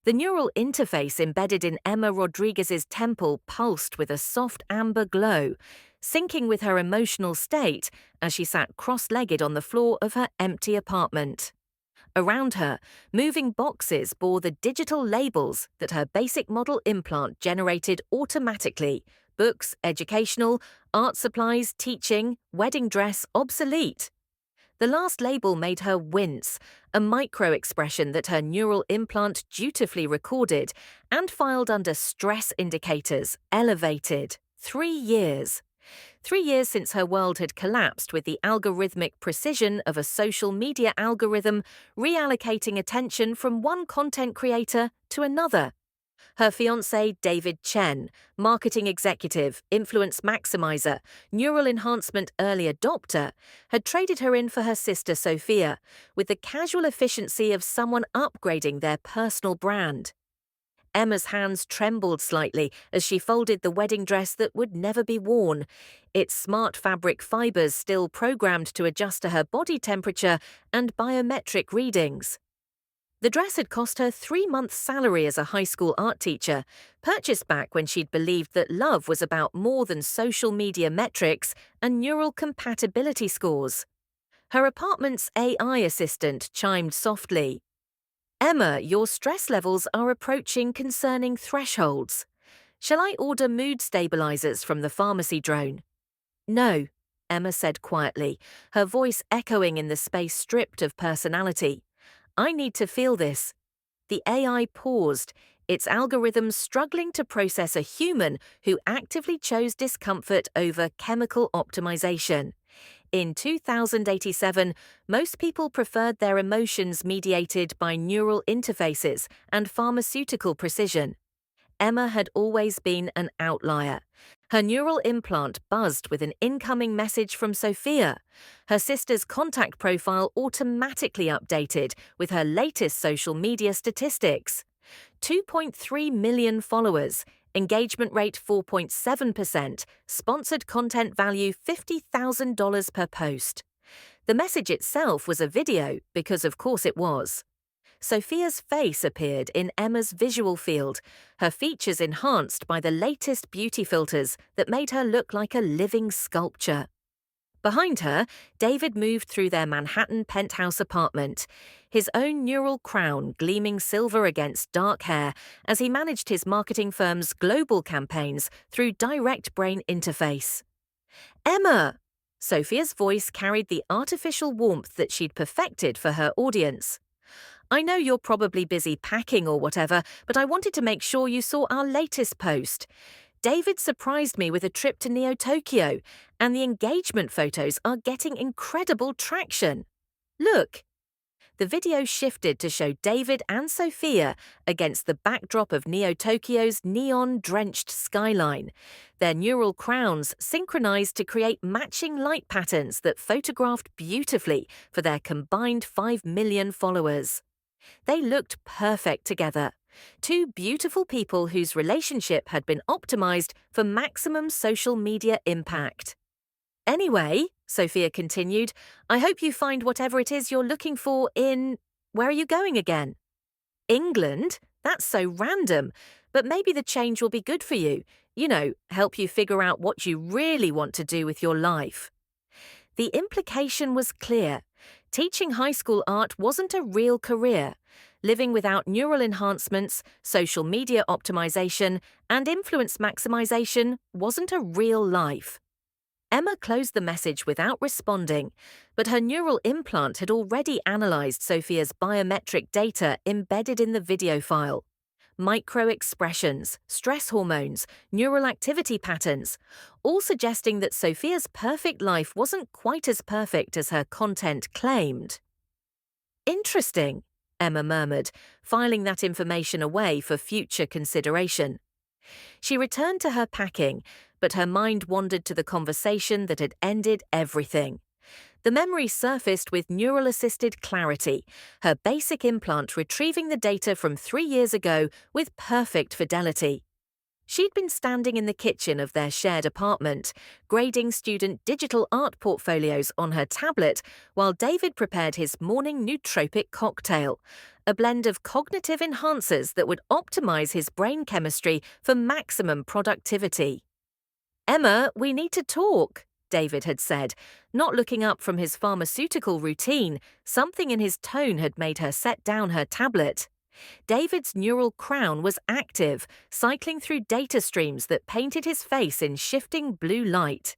The neural interface embedded in Emma Rodriguez's temple pulsed with a soft amber glow, syncing with her emotional state as she sat cross-legged on the floor of her empty apartment. Around her, moving boxes bore the digital labels that her basic model implant generated automatically: books, educational, art supplies, teaching, wedding dress, obsolete. The last label made her wince, a micro-expression that her neural implant dutifully recorded and filed under stress indicators, elevated. 3 years. 3 years since her world had collapsed with the algorithmic precision of a social media algorithm reallocating attention from one content creator to another. Her fiancé, David Chen, marketing executive, influence maximizer, neural enhancement early adopter, had traded her in for her sister Sophia, with the casual efficiency of someone upgrading their personal brand. Emma's hands trembled slightly as she folded the wedding dress that would never be worn, its smart fabric fibers still programmed to adjust to her body temperature and biometric readings. The dress had cost her 3 months' salary as a high school art teacher, purchased back when she'd believed that love was about more than social media metrics and neural compatibility scores. Her apartment's AI assistant chimed softly. "Emma, your stress levels are approaching concerning thresholds. Shall I order mood stabilizers from the pharmacy drone?" "No," Emma said quietly, her voice echoing in the space stripped of personality. "I need to feel this." The AI paused, its algorithms struggling to process a human who actively chose discomfort over chemical optimization. In 2087, most people preferred their emotions mediated by neural interfaces and pharmaceutical precision. Emma had always been an outlier. Her neural implant buzzed with an incoming message from Sophia. Her sister's contact profile automatically updated with her latest social media statistics. 2.3 million followers, engagement rate 4.7%, sponsored content value $50,000 per post. The message itself was a video, because of course it was. Sophia's face appeared in Emma's visual field, her features enhanced by the latest beauty filters that made her look like a living sculpture. Behind her, David moved through their Manhattan penthouse apartment, his own neural crown gleaming silver against dark hair as he managed his marketing firm's global campaigns through direct brain interface. "Emma!" Sophia's voice carried the artificial warmth that she'd perfected for her audience. "I know you're probably busy packing or whatever, but I wanted to make sure you saw our latest post. David surprised me with a trip to Neo-Tokyo, and the engagement photos are getting incredible traction. Look." The video shifted to show David and Sophia against the backdrop of Neo-Tokyo's neon-drenched skyline, their neural crowns synchronized to create matching light patterns that photographed beautifully for their combined 5 million followers. They looked perfect together. Two beautiful people whose relationship had been optimized for maximum social media impact. "Anyway," Sophia continued, "I hope you find whatever it is you're looking for in... Where are you going again?" "England? That's so random. But maybe the change will be good for you. You know, help you figure out what you really want to do with your life." The implication was clear. Teaching high school art wasn't a real career. Living without neural enhancements, social media optimization, and influence maximization wasn't a real life. Emma closed the message without responding, but her neural implant had already analyzed Sophia's biometric data embedded in the video file. Micro-expressions, stress hormones, neural activity patterns, all suggesting that Sophia's perfect life wasn't quite as perfect as her content claimed. "Interesting," Emma murmured, filing that information away for future consideration. She returned to her packing, but her mind wandered to the conversation that had ended everything. The memory surfaced with neural-assisted clarity, her basic implant retrieving the data from 3 years ago with perfect fidelity. She'd been standing in the kitchen of their shared apartment, grading student digital art portfolios on her tablet while David prepared his morning nootropic cocktail, a blend of cognitive enhancers that would optimize his brain chemistry for maximum productivity. "Emma, we need to talk," David had said, not looking up from his pharmaceutical routine. Something in his tone had made her set down her tablet. David's neural crown was active, cycling through data streams that painted his face in shifting blue light.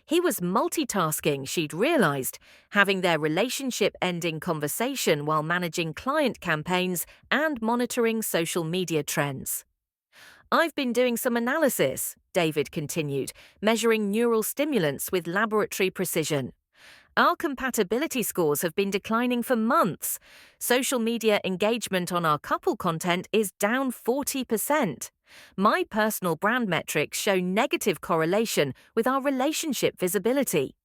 He was multitasking, she'd realized, having their relationship-ending conversation while managing client campaigns and monitoring social media trends. "I've been doing some analysis," David continued, measuring neural stimulants with laboratory precision. "Our compatibility scores have been declining for months. Social media engagement on our couple content is down 40%. My personal brand metrics show negative correlation with our relationship visibility."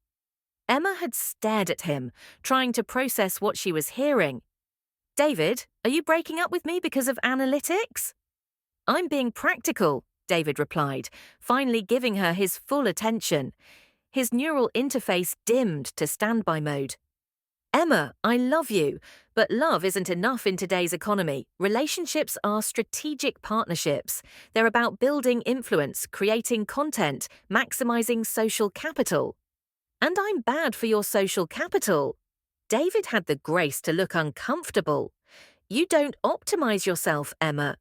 Emma had stared at him, trying to process what she was hearing. "David, are you breaking up with me because of analytics?" "I'm being practical," David replied, finally giving her his full attention. His neural interface dimmed to standby mode. "Emma, I love you, but love isn't enough in today's economy. Relationships are strategic partnerships. They're about building influence, creating content, maximizing social capital." "And I'm bad for your social capital." David had the grace to look uncomfortable. "You don't optimize yourself, Emma.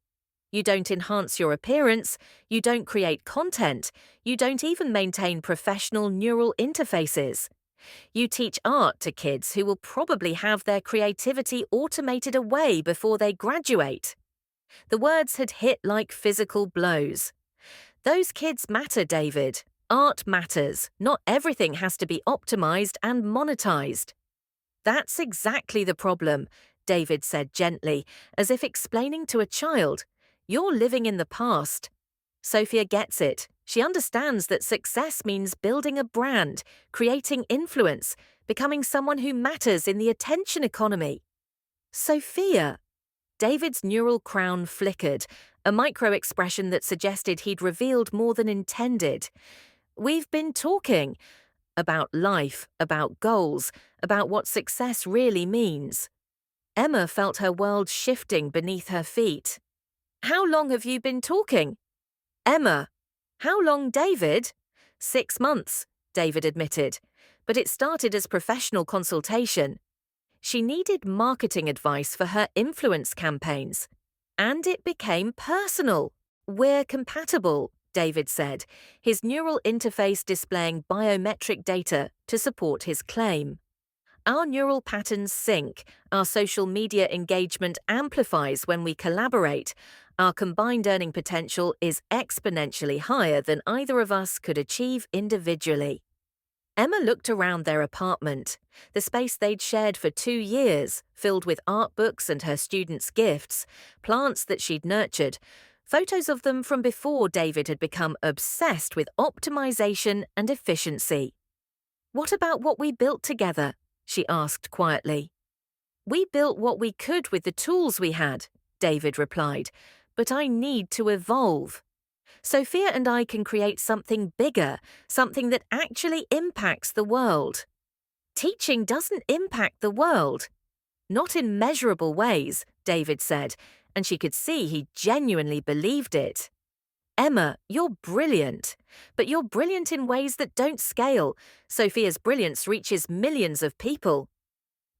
You don't enhance your appearance, you don't create content, you don't even maintain professional neural interfaces. You teach art to kids who will probably have their creativity automated away before they graduate." The words had hit like physical blows. "Those kids matter, David. Art matters. Not everything has to be optimized and monetized." "That's exactly the problem," David said gently, as if explaining to a child. "You're living in the past." Sophia gets it. She understands that success means building a brand, creating influence, becoming someone who matters in the attention economy. "Sophia." David's neural crown flickered, a micro-expression that suggested he'd revealed more than intended. "We've been talking about life, about goals, about what success really means." Emma felt her world shifting beneath her feet. "How long have you been talking?" "Emma." "How long, David?" 6 months, David admitted, but it started as professional consultation. She needed marketing advice for her influence campaigns. And it became personal. "We're compatible," David said, his neural interface displaying biometric data to support his claim. "Our neural patterns sync, our social media engagement amplifies when we collaborate, our combined earning potential is exponentially higher than either of us could achieve individually." Emma looked around their apartment, the space they'd shared for 2 years, filled with art books and her students' gifts, plants that she'd nurtured, photos of them from before David had become obsessed with optimization and efficiency. "What about what we built together?" she asked quietly. "We built what we could with the tools we had," David replied, "but I need to evolve. Sophia and I can create something bigger, something that actually impacts the world." "Teaching doesn't impact the world." "Not in measurable ways," David said, and she could see he genuinely believed it. "Emma, you're brilliant, but you're brilliant in ways that don't scale. Sophia's brilliance reaches millions of people."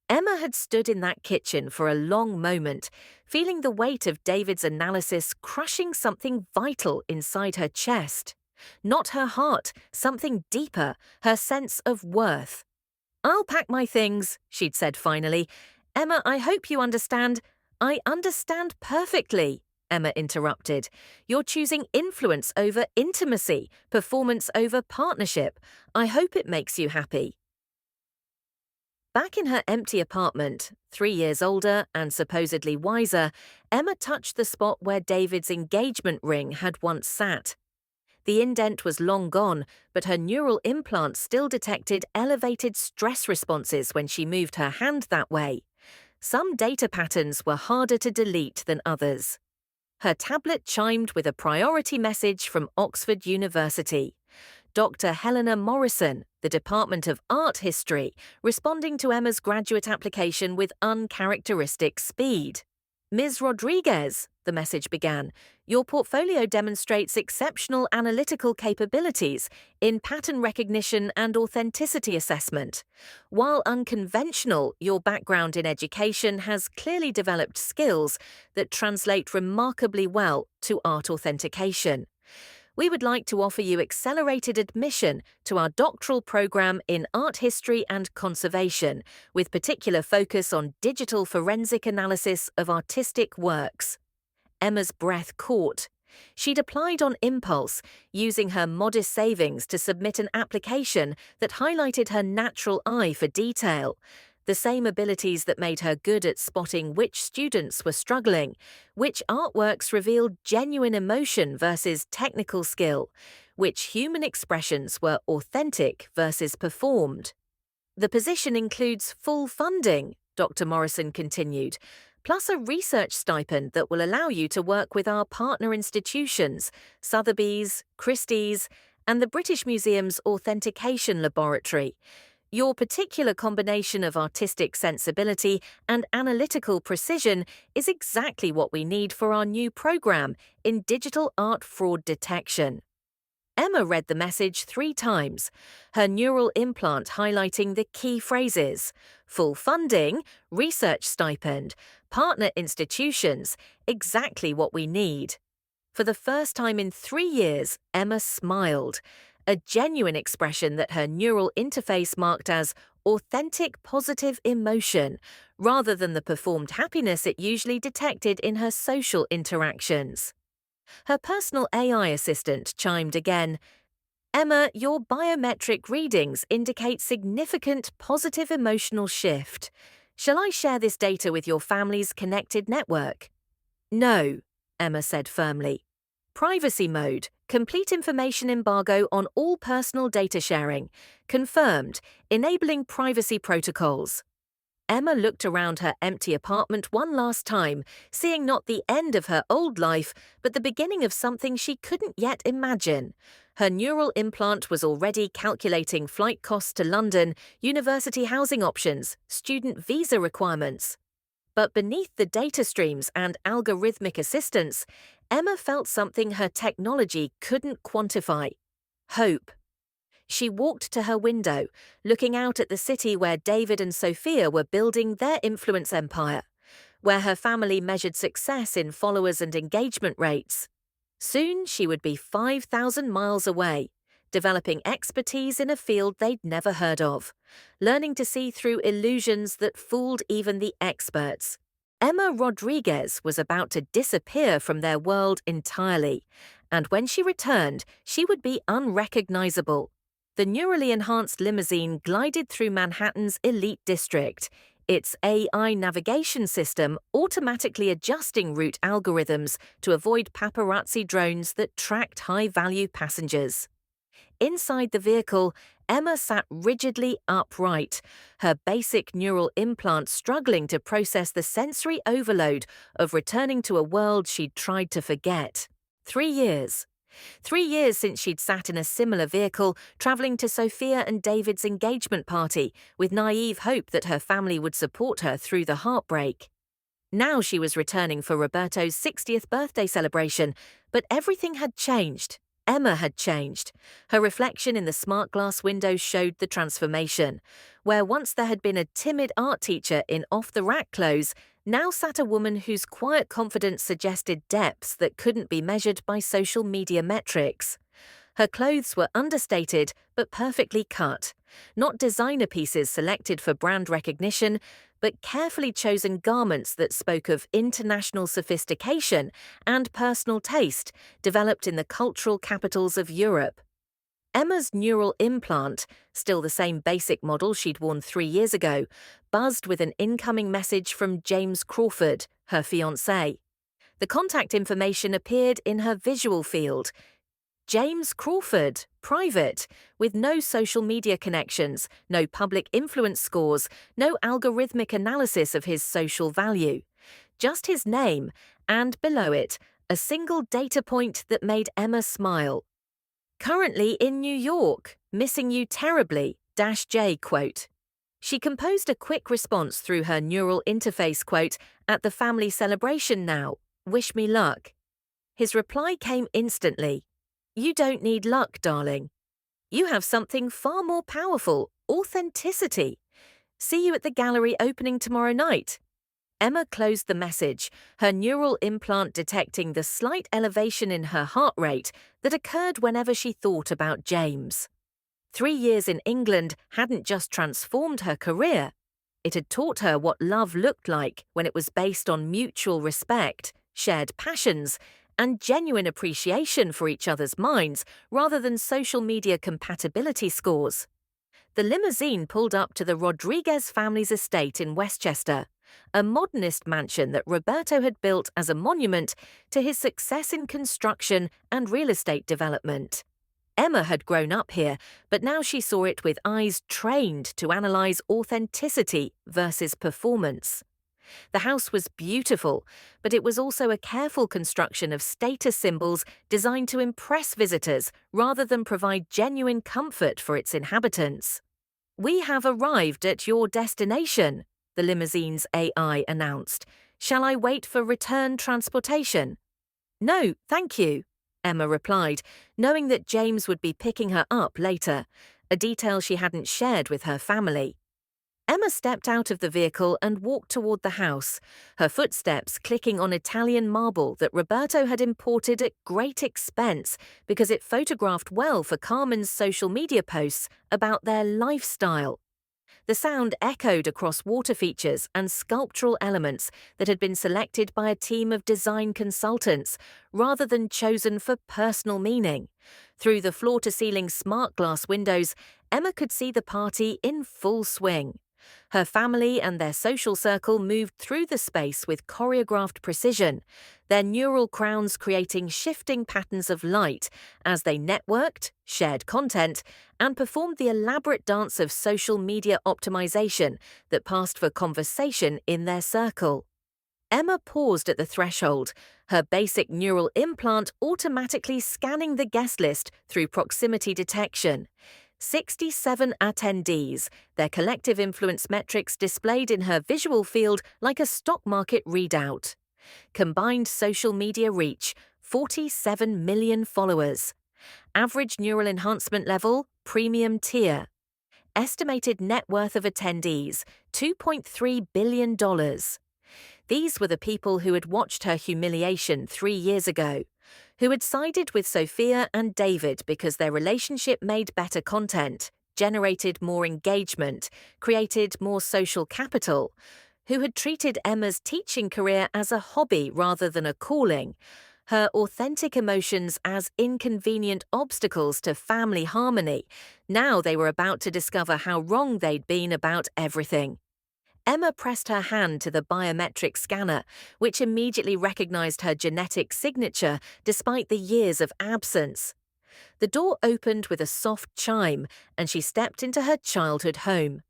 Emma had stood in that kitchen for a long moment, feeling the weight of David's analysis crushing something vital inside her chest. Not her heart, something deeper, her sense of worth. "I'll pack my things," she'd said finally. "Emma, I hope you understand." "I understand perfectly," Emma interrupted. "You're choosing influence over intimacy, performance over partnership. I hope it makes you happy." Back in her empty apartment, 3 years older and supposedly wiser, Emma touched the spot where David's engagement ring had once sat. The indent was long gone, but her neural implants still detected elevated stress responses when she moved her hand that way. Some data patterns were harder to delete than others. Her tablet chimed with a priority message from Oxford University. Dr. Helena Morrison, the Department of Art History, responding to Emma's graduate application with uncharacteristic speed. Ms. Rodriguez, the message began, your portfolio demonstrates exceptional analytical capabilities in pattern recognition and authenticity assessment. While unconventional, your background in education has clearly developed skills that translate remarkably well to art authentication. We would like to offer you accelerated admission to our doctoral program in art history and conservation, with particular focus on digital forensic analysis of artistic works. Emma's breath caught. She'd applied on impulse, using her modest savings to submit an application that highlighted her natural eye for detail. The same abilities that made her good at spotting which students were struggling, which artworks revealed genuine emotion versus technical skill, which human expressions were authentic versus performed. The position includes full funding, Dr. Morrison continued, plus a research stipend that will allow you to work with our partner institutions, Sotheby's, Christie's, and the British Museum's Authentication Laboratory. Your particular combination of artistic sensibility and analytical precision is exactly what we need for our new program in digital art fraud detection. Emma read the message 3 times, her neural implant highlighting the key phrases: full funding, research stipend, partner institutions, exactly what we need. For the first time in 3 years, Emma smiled, a genuine expression that her neural interface marked as authentic positive emotion, rather than the performed happiness it usually detected in her social interactions. Her personal AI assistant chimed again. Emma, your biometric readings indicate significant positive emotional shift. Shall I share this data with your family's connected network? No, Emma said firmly. Privacy mode. Complete information embargo on all personal data sharing. Confirmed. Enabling privacy protocols. Emma looked around her empty apartment one last time, seeing not the end of her old life, but the beginning of something she couldn't yet imagine. Her neural implant was already calculating flight costs to London, university housing options, student visa requirements. But beneath the data streams and algorithmic assistance, Emma felt something her technology couldn't quantify: hope. She walked to her window, looking out at the city where David and Sophia were building their influence empire, where her family measured success in followers and engagement rates. Soon she would be 5,000 miles away, developing expertise in a field they'd never heard of, learning to see through illusions that fooled even the experts. Emma Rodriguez was about to disappear from their world entirely, and when she returned, she would be unrecognizable. The neurally enhanced limousine glided through Manhattan's elite district, its AI navigation system automatically adjusting route algorithms to avoid paparazzi drones that tracked high-value passengers. Inside the vehicle, Emma sat rigidly upright, her basic neural implant struggling to process the sensory overload of returning to a world she'd tried to forget. 3 years. 3 years since she'd sat in a similar vehicle, traveling to Sophia and David's engagement party, with naive hope that her family would support her through the heartbreak. Now she was returning for Roberto's 60th birthday celebration, but everything had changed. Emma had changed. Her reflection in the smart glass window showed the transformation. Where once there had been a timid art teacher in off-the-rack clothes, now sat a woman whose quiet confidence suggested depths that couldn't be measured by social media metrics. Her clothes were understated but perfectly cut, not designer pieces selected for brand recognition, but carefully chosen garments that spoke of international sophistication and personal taste developed in the cultural capitals of Europe. Emma's neural implant, still the same basic model she'd worn 3 years ago, buzzed with an incoming message from James Crawford, her fiancé. The contact information appeared in her visual field. James Crawford, private, with no social media connections, no public influence scores, no algorithmic analysis of his social value. Just his name, and below it, a single data point that made Emma smile. Currently in New York, missing you terribly, -J quote. She composed a quick response through her neural interface quote, at the family celebration now, wish me luck. His reply came instantly. You don't need luck, darling. You have something far more powerful, authenticity. See you at the gallery opening tomorrow night. Emma closed the message, her neural implant detecting the slight elevation in her heart rate that occurred whenever she thought about James. 3 years in England hadn't just transformed her career. It had taught her what love looked like when it was based on mutual respect, shared passions, and genuine appreciation for each other's minds rather than social media compatibility scores. The limousine pulled up to the Rodriguez family's estate in Westchester, a modernist mansion that Roberto had built as a monument to his success in construction and real estate development. Emma had grown up here, but now she saw it with eyes trained to analyze authenticity versus performance. The house was beautiful, but it was also a careful construction of status symbols designed to impress visitors rather than provide genuine comfort for its inhabitants. We have arrived at your destination, the limousine's AI announced. Shall I wait for return transportation? No, thank you, Emma replied, knowing that James would be picking her up later, a detail she hadn't shared with her family. Emma stepped out of the vehicle and walked toward the house, her footsteps clicking on Italian marble that Roberto had imported at great expense because it photographed well for Carmen's social media posts about their lifestyle. The sound echoed across water features and sculptural elements that had been selected by a team of design consultants rather than chosen for personal meaning. Through the floor-to-ceiling smart glass windows, Emma could see the party in full swing. Her family and their social circle moved through the space with choreographed precision, their neural crowns creating shifting patterns of light as they networked, shared content, and performed the elaborate dance of social media optimization that passed for conversation in their circle. Emma paused at the threshold, her basic neural implant automatically scanning the guest list through proximity detection. 67 attendees, their collective influence metrics displayed in her visual field like a stock market readout. Combined social media reach, 47 million followers. Average neural enhancement level, premium tier. Estimated net worth of attendees, $2.3 billion. These were the people who had watched her humiliation 3 years ago, who had sided with Sophia and David because their relationship made better content, generated more engagement, created more social capital, who had treated Emma's teaching career as a hobby rather than a calling, her authentic emotions as inconvenient obstacles to family harmony. Now they were about to discover how wrong they'd been about everything. Emma pressed her hand to the biometric scanner, which immediately recognized her genetic signature despite the years of absence. The door opened with a soft chime, and she stepped into her childhood home.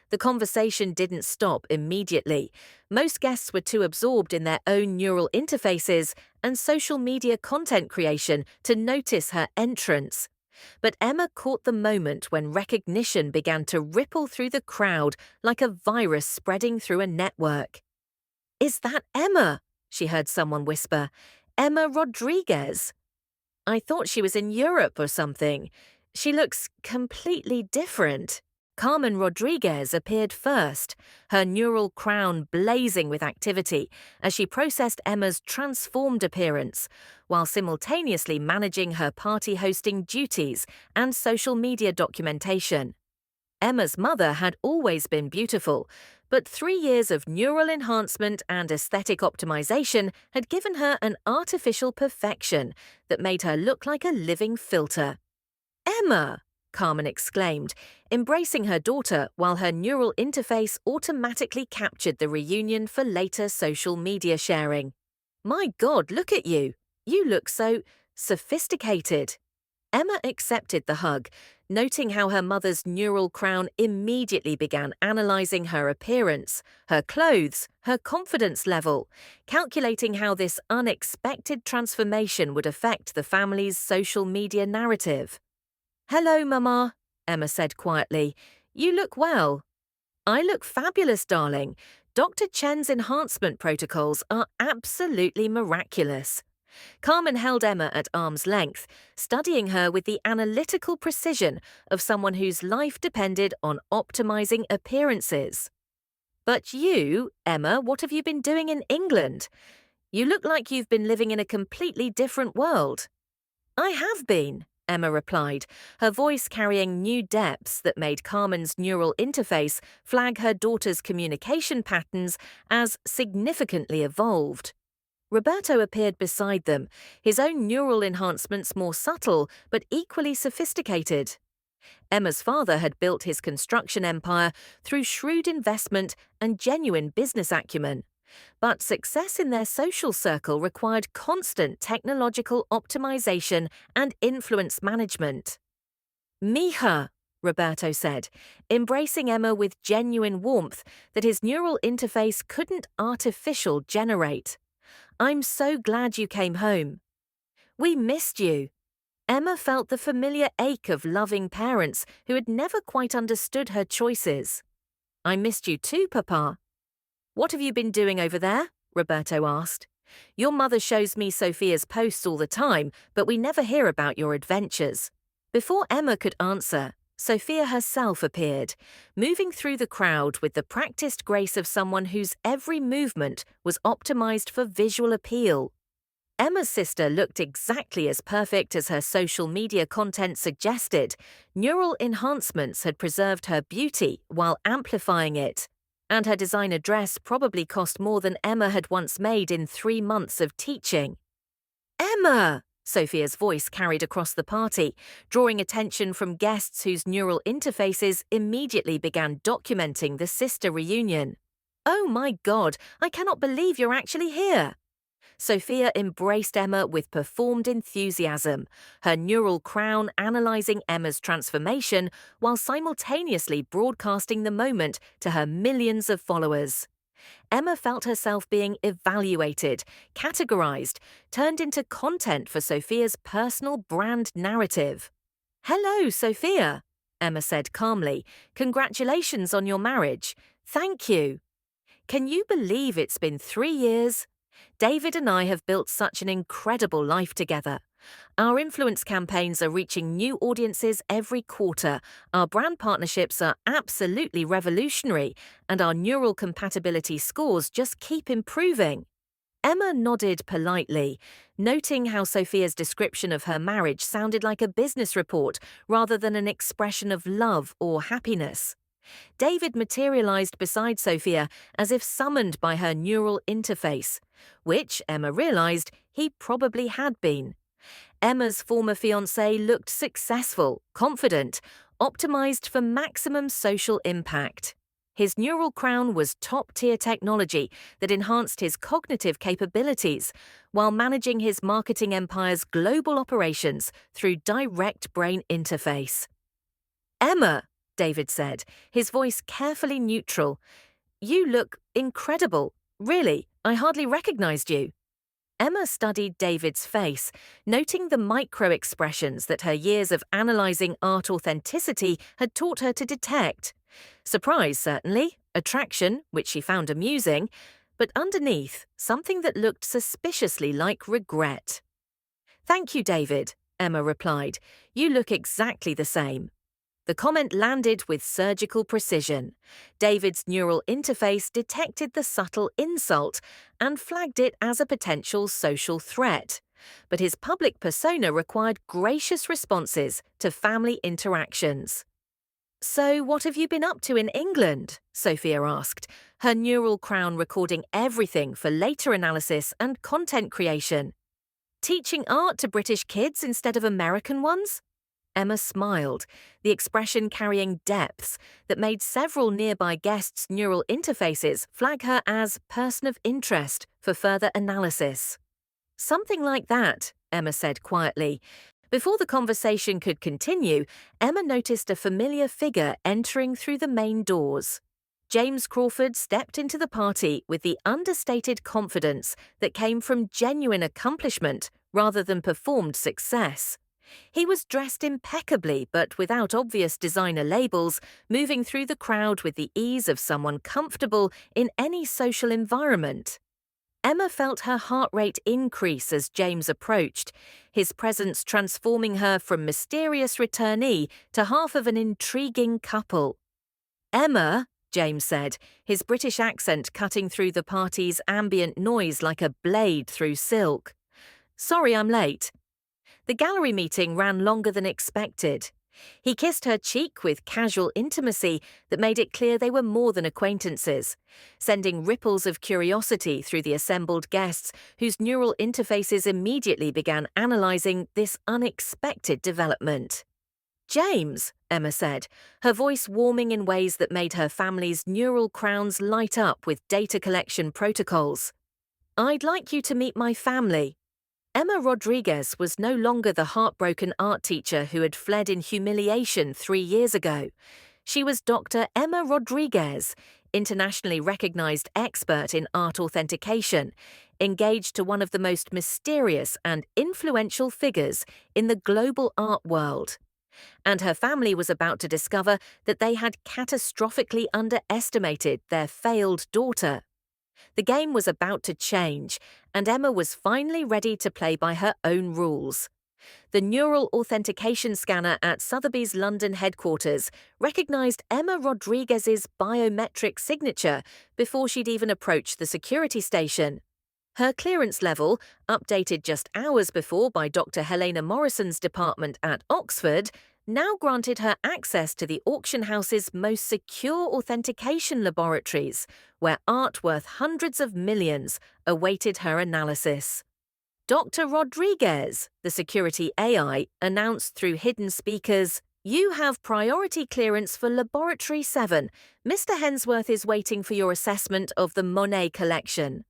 The conversation didn't stop immediately. Most guests were too absorbed in their own neural interfaces and social media content creation to notice her entrance. But Emma caught the moment when recognition began to ripple through the crowd like a virus spreading through a network. "Is that Emma?" she heard someone whisper. "Emma Rodriguez. I thought she was in Europe or something. She looks completely different." Carmen Rodriguez appeared first, her neural crown blazing with activity as she processed Emma's transformed appearance, while simultaneously managing her party hosting duties and social media documentation. Emma's mother had always been beautiful, but 3 years of neural enhancement and aesthetic optimization had given her an artificial perfection that made her look like a living filter. "Emma!" Carmen exclaimed, embracing her daughter while her neural interface automatically captured the reunion for later social media sharing. "My God, look at you! You look so sophisticated." Emma accepted the hug, noting how her mother's neural crown immediately began analyzing her appearance, her clothes, her confidence level, calculating how this unexpected transformation would affect the family's social media narrative. "Hello, Mama," Emma said quietly. "You look well." "I look fabulous, darling. Dr. Chen's enhancement protocols are absolutely miraculous." Carmen held Emma at arm's length, studying her with the analytical precision of someone whose life depended on optimizing appearances. "But you, Emma, what have you been doing in England? You look like you've been living in a completely different world." "I have been," Emma replied, her voice carrying new depths that made Carmen's neural interface flag her daughter's communication patterns as significantly evolved. Roberto appeared beside them, his own neural enhancements more subtle but equally sophisticated. Emma's father had built his construction empire through shrewd investment and genuine business acumen. But success in their social circle required constant technological optimization and influence management. "Mija," Roberto said, embracing Emma with genuine warmth that his neural interface couldn't artificial generate. "I'm so glad you came home." "We missed you." Emma felt the familiar ache of loving parents who had never quite understood her choices. "I missed you too, Papa." "What have you been doing over there?" Roberto asked. "Your mother shows me Sophia's posts all the time, but we never hear about your adventures." Before Emma could answer, Sophia herself appeared, moving through the crowd with the practiced grace of someone whose every movement was optimized for visual appeal. Emma's sister looked exactly as perfect as her social media content suggested. Neural enhancements had preserved her beauty while amplifying it, and her designer dress probably cost more than Emma had once made in 3 months of teaching. "Emma!" Sophia's voice carried across the party, drawing attention from guests whose neural interfaces immediately began documenting the sister reunion. "Oh my God, I cannot believe you're actually here." Sophia embraced Emma with performed enthusiasm, her neural crown analyzing Emma's transformation while simultaneously broadcasting the moment to her millions of followers. Emma felt herself being evaluated, categorized, turned into content for Sophia's personal brand narrative. "Hello, Sophia," Emma said calmly. "Congratulations on your marriage." "Thank you." "Can you believe it's been 3 years? David and I have built such an incredible life together. Our influence campaigns are reaching new audiences every quarter, our brand partnerships are absolutely revolutionary, and our neural compatibility scores just keep improving." Emma nodded politely, noting how Sophia's description of her marriage sounded like a business report rather than an expression of love or happiness. David materialized beside Sophia as if summoned by her neural interface, which, Emma realized, he probably had been. Emma's former fiancé looked successful, confident, optimized for maximum social impact. His neural crown was top-tier technology that enhanced his cognitive capabilities while managing his marketing empire's global operations through direct brain interface. "Emma," David said, his voice carefully neutral, "you look incredible. Really, I hardly recognized you." Emma studied David's face, noting the micro-expressions that her years of analyzing art authenticity had taught her to detect. Surprise, certainly, attraction, which she found amusing, but underneath, something that looked suspiciously like regret. "Thank you, David," Emma replied. "You look exactly the same." The comment landed with surgical precision. David's neural interface detected the subtle insult and flagged it as a potential social threat. But his public persona required gracious responses to family interactions. "So, what have you been up to in England?" Sophia asked, her neural crown recording everything for later analysis and content creation. "Teaching art to British kids instead of American ones?" Emma smiled, the expression carrying depths that made several nearby guests' neural interfaces flag her as person of interest for further analysis. "Something like that," Emma said quietly, Before the conversation could continue, Emma noticed a familiar figure entering through the main doors. James Crawford stepped into the party with the understated confidence that came from genuine accomplishment rather than performed success. He was dressed impeccably but without obvious designer labels, moving through the crowd with the ease of someone comfortable in any social environment. Emma felt her heart rate increase as James approached, his presence transforming her from mysterious returnee to half of an intriguing couple. "Emma," James said, his British accent cutting through the party's ambient noise like a blade through silk. "Sorry I'm late." The gallery meeting ran longer than expected. He kissed her cheek with casual intimacy that made it clear they were more than acquaintances, sending ripples of curiosity through the assembled guests whose neural interfaces immediately began analyzing this unexpected development. "James," Emma said, her voice warming in ways that made her family's neural crowns light up with data collection protocols. "I'd like you to meet my family." Emma Rodriguez was no longer the heartbroken art teacher who had fled in humiliation 3 years ago. She was Dr. Emma Rodriguez, internationally recognized expert in art authentication, engaged to one of the most mysterious and influential figures in the global art world. And her family was about to discover that they had catastrophically underestimated their failed daughter. The game was about to change, and Emma was finally ready to play by her own rules. The neural authentication scanner at Sotheby's London headquarters recognized Emma Rodriguez's biometric signature before she'd even approached the security station. Her clearance level, updated just hours before by Dr. Helena Morrison's department at Oxford, now granted her access to the auction house's most secure authentication laboratories, where art worth hundreds of millions awaited her analysis. "Dr. Rodriguez," the security AI announced through hidden speakers, "you have priority clearance for Laboratory 7. Mr. Hensworth is waiting for your assessment of the Monet collection."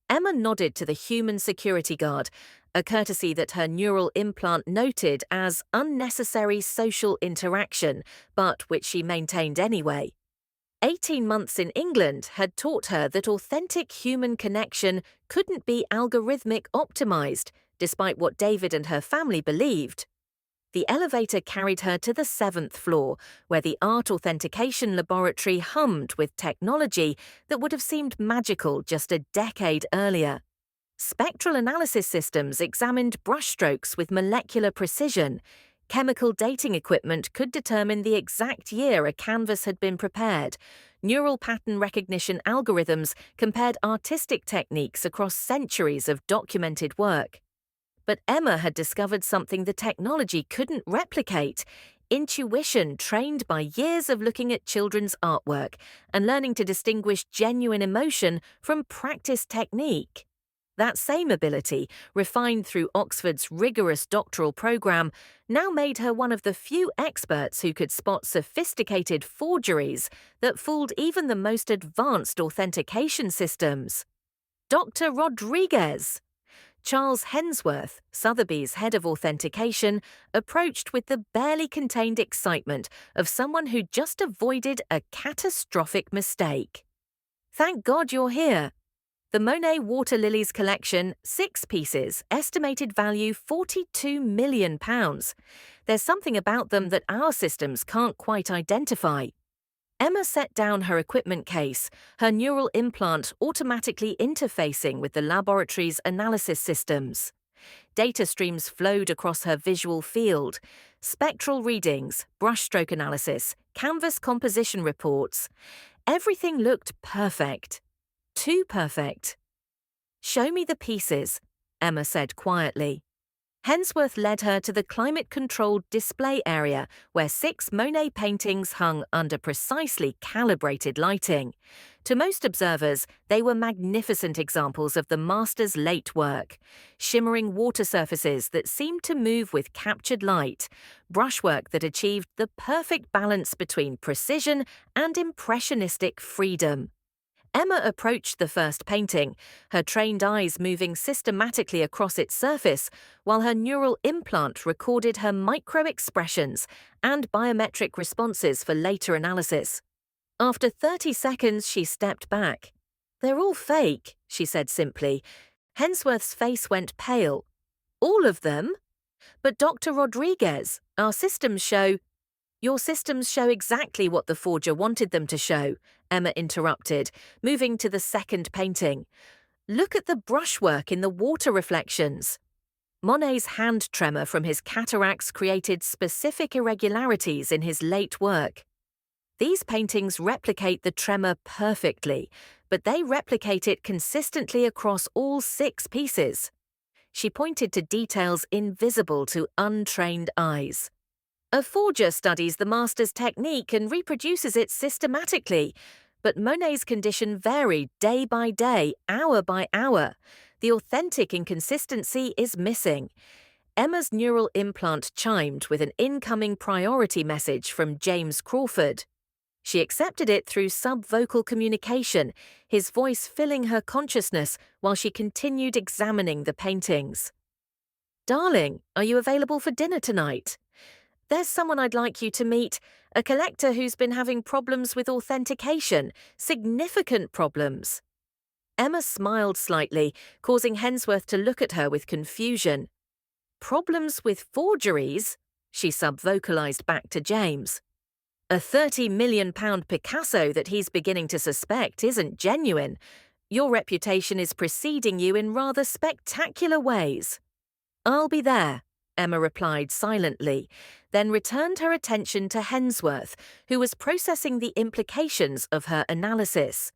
Emma nodded to the human security guard, a courtesy that her neural implant noted as unnecessary social interaction, but which she maintained anyway. 18 months in England had taught her that authentic human connection couldn't be algorithmic optimized, despite what David and her family believed. The elevator carried her to the 7th floor, where the art authentication laboratory hummed with technology that would have seemed magical just a decade earlier. Spectral analysis systems examined brushstrokes with molecular precision. Chemical dating equipment could determine the exact year a canvas had been prepared. Neural pattern recognition algorithms compared artistic techniques across centuries of documented work. But Emma had discovered something the technology couldn't replicate: intuition trained by years of looking at children's artwork and learning to distinguish genuine emotion from practiced technique. That same ability, refined through Oxford's rigorous doctoral program, now made her one of the few experts who could spot sophisticated forgeries that fooled even the most advanced authentication systems. "Dr. Rodriguez!" Charles Hensworth, Sotheby's head of authentication, approached with the barely contained excitement of someone who just avoided a catastrophic mistake. "Thank God you're here. The Monet Water Lilies collection, 6 pieces, estimated value £42 million. There's something about them that our systems can't quite identify." Emma set down her equipment case, her neural implant automatically interfacing with the laboratory's analysis systems. Data streams flowed across her visual field: spectral readings, brushstroke analysis, canvas composition reports. Everything looked perfect. Too perfect. "Show me the pieces," Emma said quietly. Hensworth led her to the climate-controlled display area where 6 Monet paintings hung under precisely calibrated lighting. To most observers, they were magnificent examples of the master's late work: shimmering water surfaces that seemed to move with captured light, brushwork that achieved the perfect balance between precision and impressionistic freedom. Emma approached the first painting, her trained eyes moving systematically across its surface, while her neural implant recorded her micro-expressions and biometric responses for later analysis. After 30 seconds, she stepped back. "They're all fake," she said simply. Hensworth's face went pale. "All of them? But Dr. Rodriguez, our systems show—" "Your systems show exactly what the forger wanted them to show," Emma interrupted, moving to the second painting. "Look at the brushwork in the water reflections." Monet's hand tremor from his cataracts created specific irregularities in his late work. These paintings replicate the tremor perfectly, but they replicate it consistently across all 6 pieces. She pointed to details invisible to untrained eyes. "A forger studies the master's technique and reproduces it systematically, but Monet's condition varied day by day, hour by hour. The authentic inconsistency is missing." Emma's neural implant chimed with an incoming priority message from James Crawford. She accepted it through subvocal communication, his voice filling her consciousness while she continued examining the paintings. "Darling, are you available for dinner tonight? There's someone I'd like you to meet, a collector who's been having problems with authentication, significant problems." Emma smiled slightly, causing Hensworth to look at her with confusion. "Problems with forgeries?" she subvocalized back to James. "A £30 million Picasso that he's beginning to suspect isn't genuine. Your reputation is preceding you in rather spectacular ways." "I'll be there," Emma replied silently, then returned her attention to Hensworth, who was processing the implications of her analysis.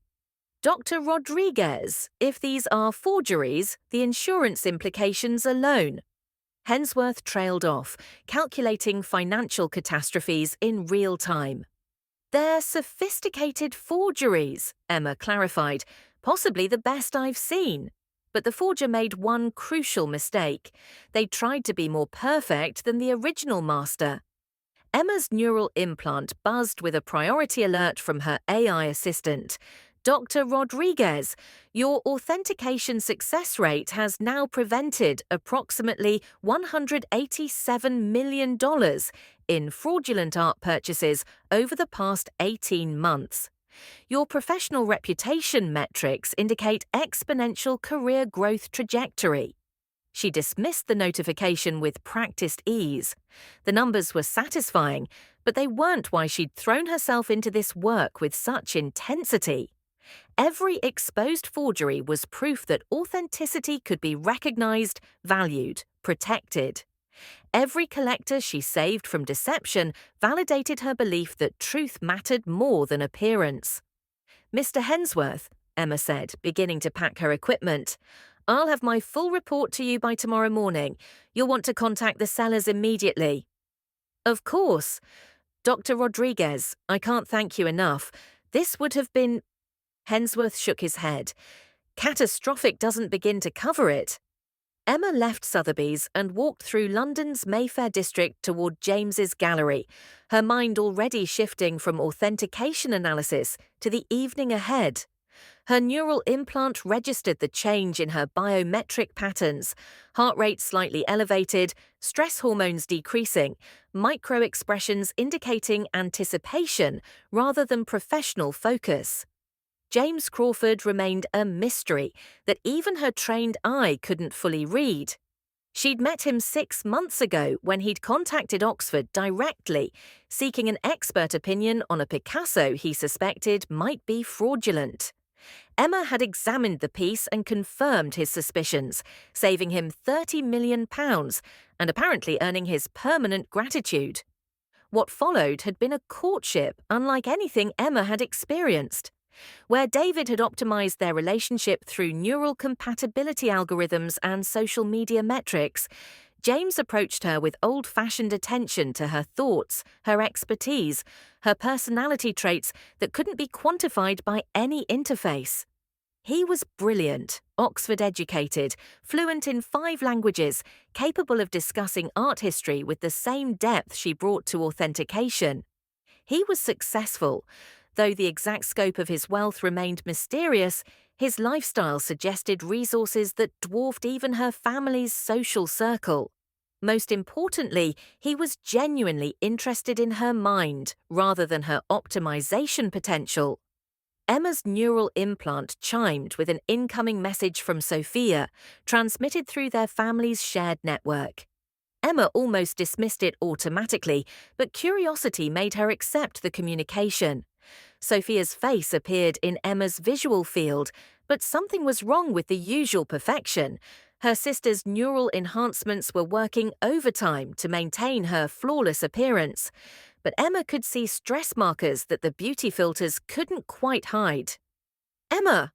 "Dr. Rodriguez, if these are forgeries, the insurance implications alone." Hensworth trailed off, calculating financial catastrophes in real time. "They're sophisticated forgeries," Emma clarified, "possibly the best I've seen. But the forger made one crucial mistake. They tried to be more perfect than the original master." Emma's neural implant buzzed with a priority alert from her AI assistant. "Dr. Rodriguez, your authentication success rate has now prevented approximately $187 million in fraudulent art purchases over the past 18 months. Your professional reputation metrics indicate exponential career growth trajectory." She dismissed the notification with practiced ease. The numbers were satisfying, but they weren't why she'd thrown herself into this work with such intensity. Every exposed forgery was proof that authenticity could be recognized, valued, protected. Every collector she saved from deception validated her belief that truth mattered more than appearance. "Mr. Hensworth," Emma said, beginning to pack her equipment, "I'll have my full report to you by tomorrow morning. You'll want to contact the sellers immediately." "Of course. Dr. Rodriguez, I can't thank you enough. This would have been—" Hensworth shook his head. "Catastrophic doesn't begin to cover it." Emma left Sotheby's and walked through London's Mayfair district toward James's gallery, her mind already shifting from authentication analysis to the evening ahead. Her neural implant registered the change in her biometric patterns, heart rate slightly elevated, stress hormones decreasing, micro-expressions indicating anticipation rather than professional focus. James Crawford remained a mystery that even her trained eye couldn't fully read. She'd met him 6 months ago when he'd contacted Oxford directly, seeking an expert opinion on a Picasso he suspected might be fraudulent. Emma had examined the piece and confirmed his suspicions, saving him £30 million and apparently earning his permanent gratitude. What followed had been a courtship unlike anything Emma had experienced. Where David had optimized their relationship through neural compatibility algorithms and social media metrics, James approached her with old-fashioned attention to her thoughts, her expertise, her personality traits that couldn't be quantified by any interface. He was brilliant, Oxford-educated, fluent in 5 languages, capable of discussing art history with the same depth she brought to authentication. He was successful. Though the exact scope of his wealth remained mysterious, his lifestyle suggested resources that dwarfed even her family's social circle. Most importantly, he was genuinely interested in her mind rather than her optimization potential. Emma's neural implant chimed with an incoming message from Sophia, transmitted through their family's shared network. Emma almost dismissed it automatically, but curiosity made her accept the communication. Sophia's face appeared in Emma's visual field, but something was wrong with the usual perfection. Her sister's neural enhancements were working overtime to maintain her flawless appearance, but Emma could see stress markers that the beauty filters couldn't quite hide. Emma!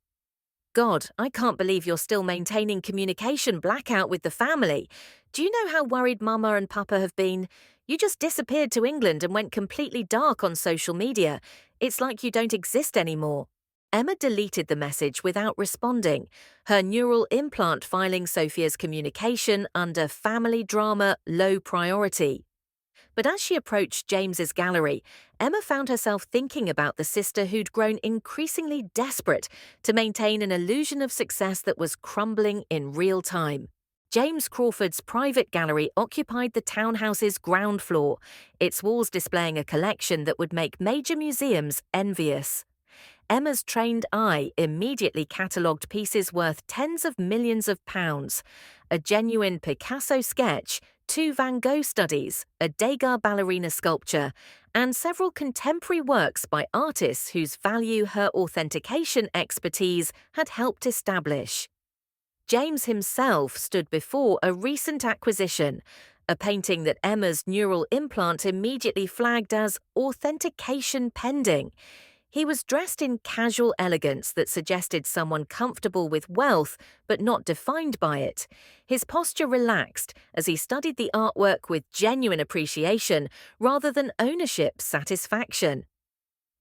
God, I can't believe you're still maintaining communication blackout with the family. Do you know how worried Mama and Papa have been? You just disappeared to England and went completely dark on social media. It's like you don't exist anymore. Emma deleted the message without responding, her neural implant filing Sophia's communication under family drama low priority. But as she approached James's gallery, Emma found herself thinking about the sister who'd grown increasingly desperate to maintain an illusion of success that was crumbling in real time. James Crawford's private gallery occupied the townhouse's ground floor, its walls displaying a collection that would make major museums envious. Emma's trained eye immediately catalogued pieces worth tens of millions of pounds, a genuine Picasso sketch, 2 Van Gogh studies, a Degas ballerina sculpture, and several contemporary works by artists whose value her authentication expertise had helped establish. James himself stood before a recent acquisition, a painting that Emma's neural implant immediately flagged as authentication pending. He was dressed in casual elegance that suggested someone comfortable with wealth but not defined by it. His posture relaxed as he studied the artwork with genuine appreciation rather than ownership satisfaction.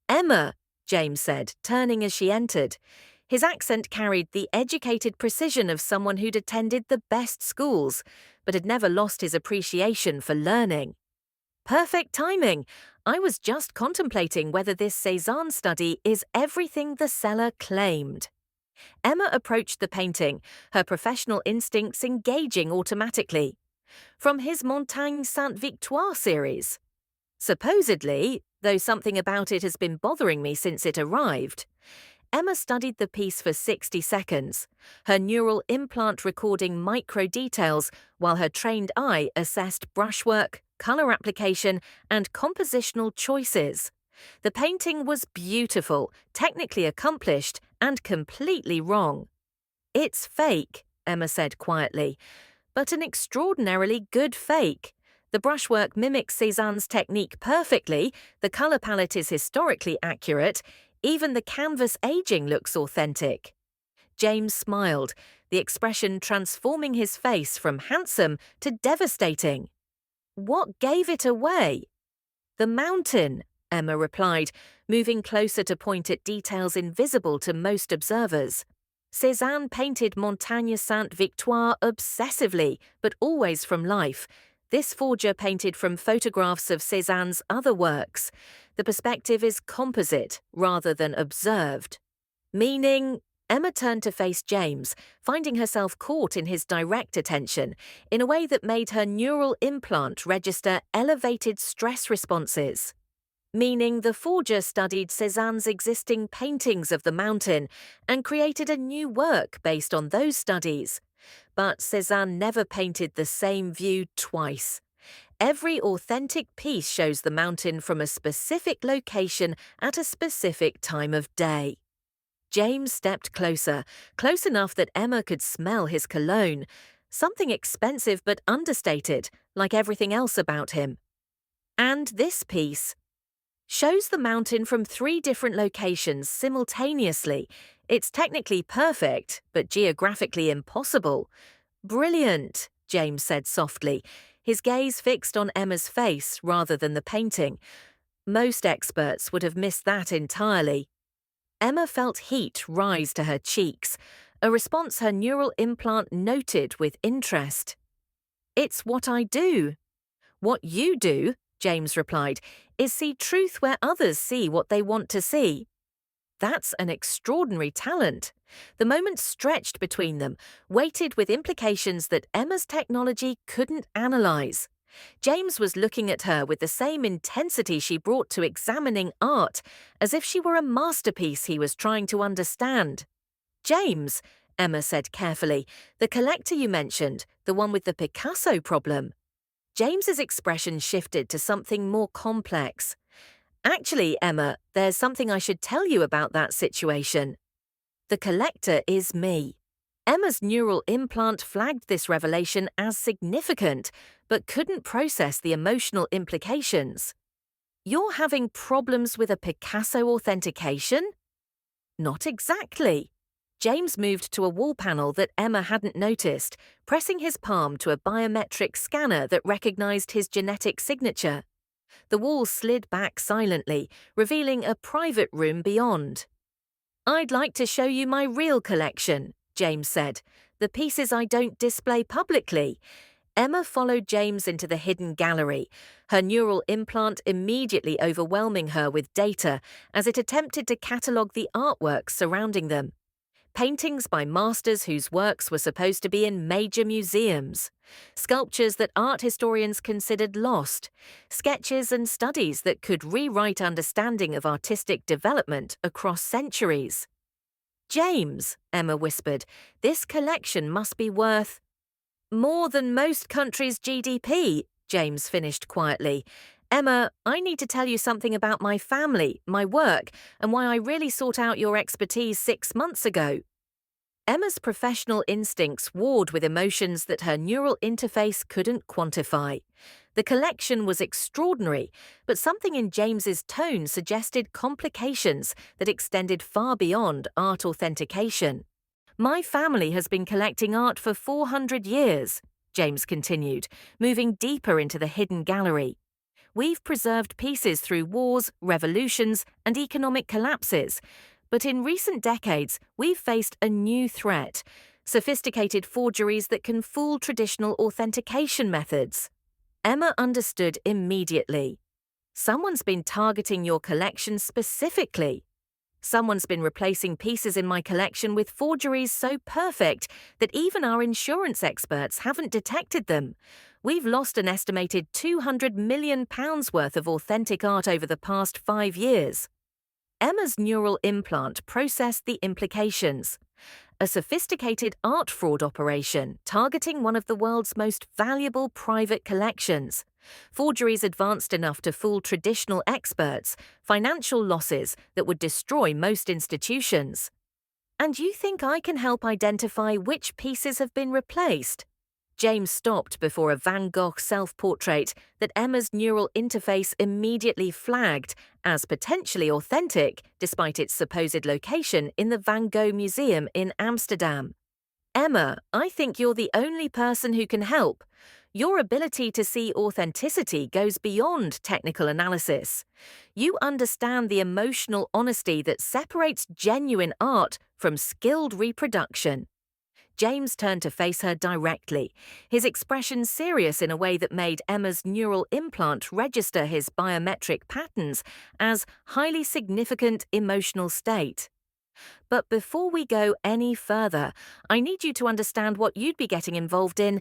"Emma," James said, turning as she entered. His accent carried the educated precision of someone who'd attended the best schools, but had never lost his appreciation for learning. "Perfect timing. I was just contemplating whether this Cézanne study is everything the seller claimed." Emma approached the painting, her professional instincts engaging automatically. "From his Montagne Sainte-Victoire series." "Supposedly, though something about it has been bothering me since it arrived." Emma studied the piece for 60 seconds, her neural implant recording micro details while her trained eye assessed brushwork, color application, and compositional choices. The painting was beautiful, technically accomplished, and completely wrong. "It's fake," Emma said quietly, "but an extraordinarily good fake. The brushwork mimics Cézanne's technique perfectly, the color palette is historically accurate, even the canvas aging looks authentic." James smiled, the expression transforming his face from handsome to devastating. "What gave it away?" "The mountain," Emma replied, moving closer to point at details invisible to most observers. Cézanne painted Montagne Sainte-Victoire obsessively, but always from life. This forger painted from photographs of Cézanne's other works. The perspective is composite rather than observed. "Meaning?" Emma turned to face James, finding herself caught in his direct attention in a way that made her neural implant register elevated stress responses. "Meaning the forger studied Cézanne's existing paintings of the mountain and created a new work based on those studies. But Cézanne never painted the same view twice. Every authentic piece shows the mountain from a specific location at a specific time of day." James stepped closer, close enough that Emma could smell his cologne, something expensive but understated, like everything else about him. "And this piece shows the mountain from 3 different locations simultaneously. It's technically perfect, but geographically impossible." "Brilliant," James said softly, his gaze fixed on Emma's face rather than the painting. Most experts would have missed that entirely. Emma felt heat rise to her cheeks, a response her neural implant noted with interest. "It's what I do." "What you do," James replied, is see truth where others see what they want to see. That's an extraordinary talent. The moment stretched between them, weighted with implications that Emma's technology couldn't analyze. James was looking at her with the same intensity she brought to examining art, as if she were a masterpiece he was trying to understand. "James," Emma said carefully, "the collector you mentioned, the one with the Picasso problem." James's expression shifted to something more complex. "Actually, Emma, there's something I should tell you about that situation. The collector is me." Emma's neural implant flagged this revelation as significant, but couldn't process the emotional implications. "You're having problems with a Picasso authentication?" "Not exactly." James moved to a wall panel that Emma hadn't noticed, pressing his palm to a biometric scanner that recognized his genetic signature. The wall slid back silently, revealing a private room beyond. "I'd like to show you my real collection," James said, "the pieces I don't display publicly." Emma followed James into the hidden gallery, her neural implant immediately overwhelming her with data as it attempted to catalogue the artworks surrounding them. Paintings by masters whose works were supposed to be in major museums, sculptures that art historians considered lost, sketches and studies that could rewrite understanding of artistic development across centuries. "James," Emma whispered, "this collection must be worth—" "More than most countries' GDP, James finished quietly. "Emma, I need to tell you something about my family, my work, and why I really sought out your expertise 6 months ago." Emma's professional instincts warred with emotions that her neural interface couldn't quantify. The collection was extraordinary, but something in James's tone suggested complications that extended far beyond art authentication. "My family has been collecting art for 400 years, James continued, moving deeper into the hidden gallery. "We've preserved pieces through wars, revolutions, and economic collapses. But in recent decades, we've faced a new threat: sophisticated forgeries that can fool traditional authentication methods." Emma understood immediately. "Someone's been targeting your collection specifically. Someone's been replacing pieces in my collection with forgeries so perfect that even our insurance experts haven't detected them. We've lost an estimated £200 million worth of authentic art over the past 5 years." Emma's neural implant processed the implications. A sophisticated art fraud operation targeting one of the world's most valuable private collections. Forgeries advanced enough to fool traditional experts, financial losses that would destroy most institutions. "And you think I can help identify which pieces have been replaced?" James stopped before a Van Gogh self-portrait that Emma's neural interface immediately flagged as potentially authentic despite its supposed location in the Van Gogh Museum in Amsterdam. "Emma, I think you're the only person who can help. Your ability to see authenticity goes beyond technical analysis. You understand the emotional honesty that separates genuine art from skilled reproduction." James turned to face her directly, his expression serious in a way that made Emma's neural implant register his biometric patterns as highly significant emotional state. "But before we go any further, I need you to understand what you'd be getting involved in.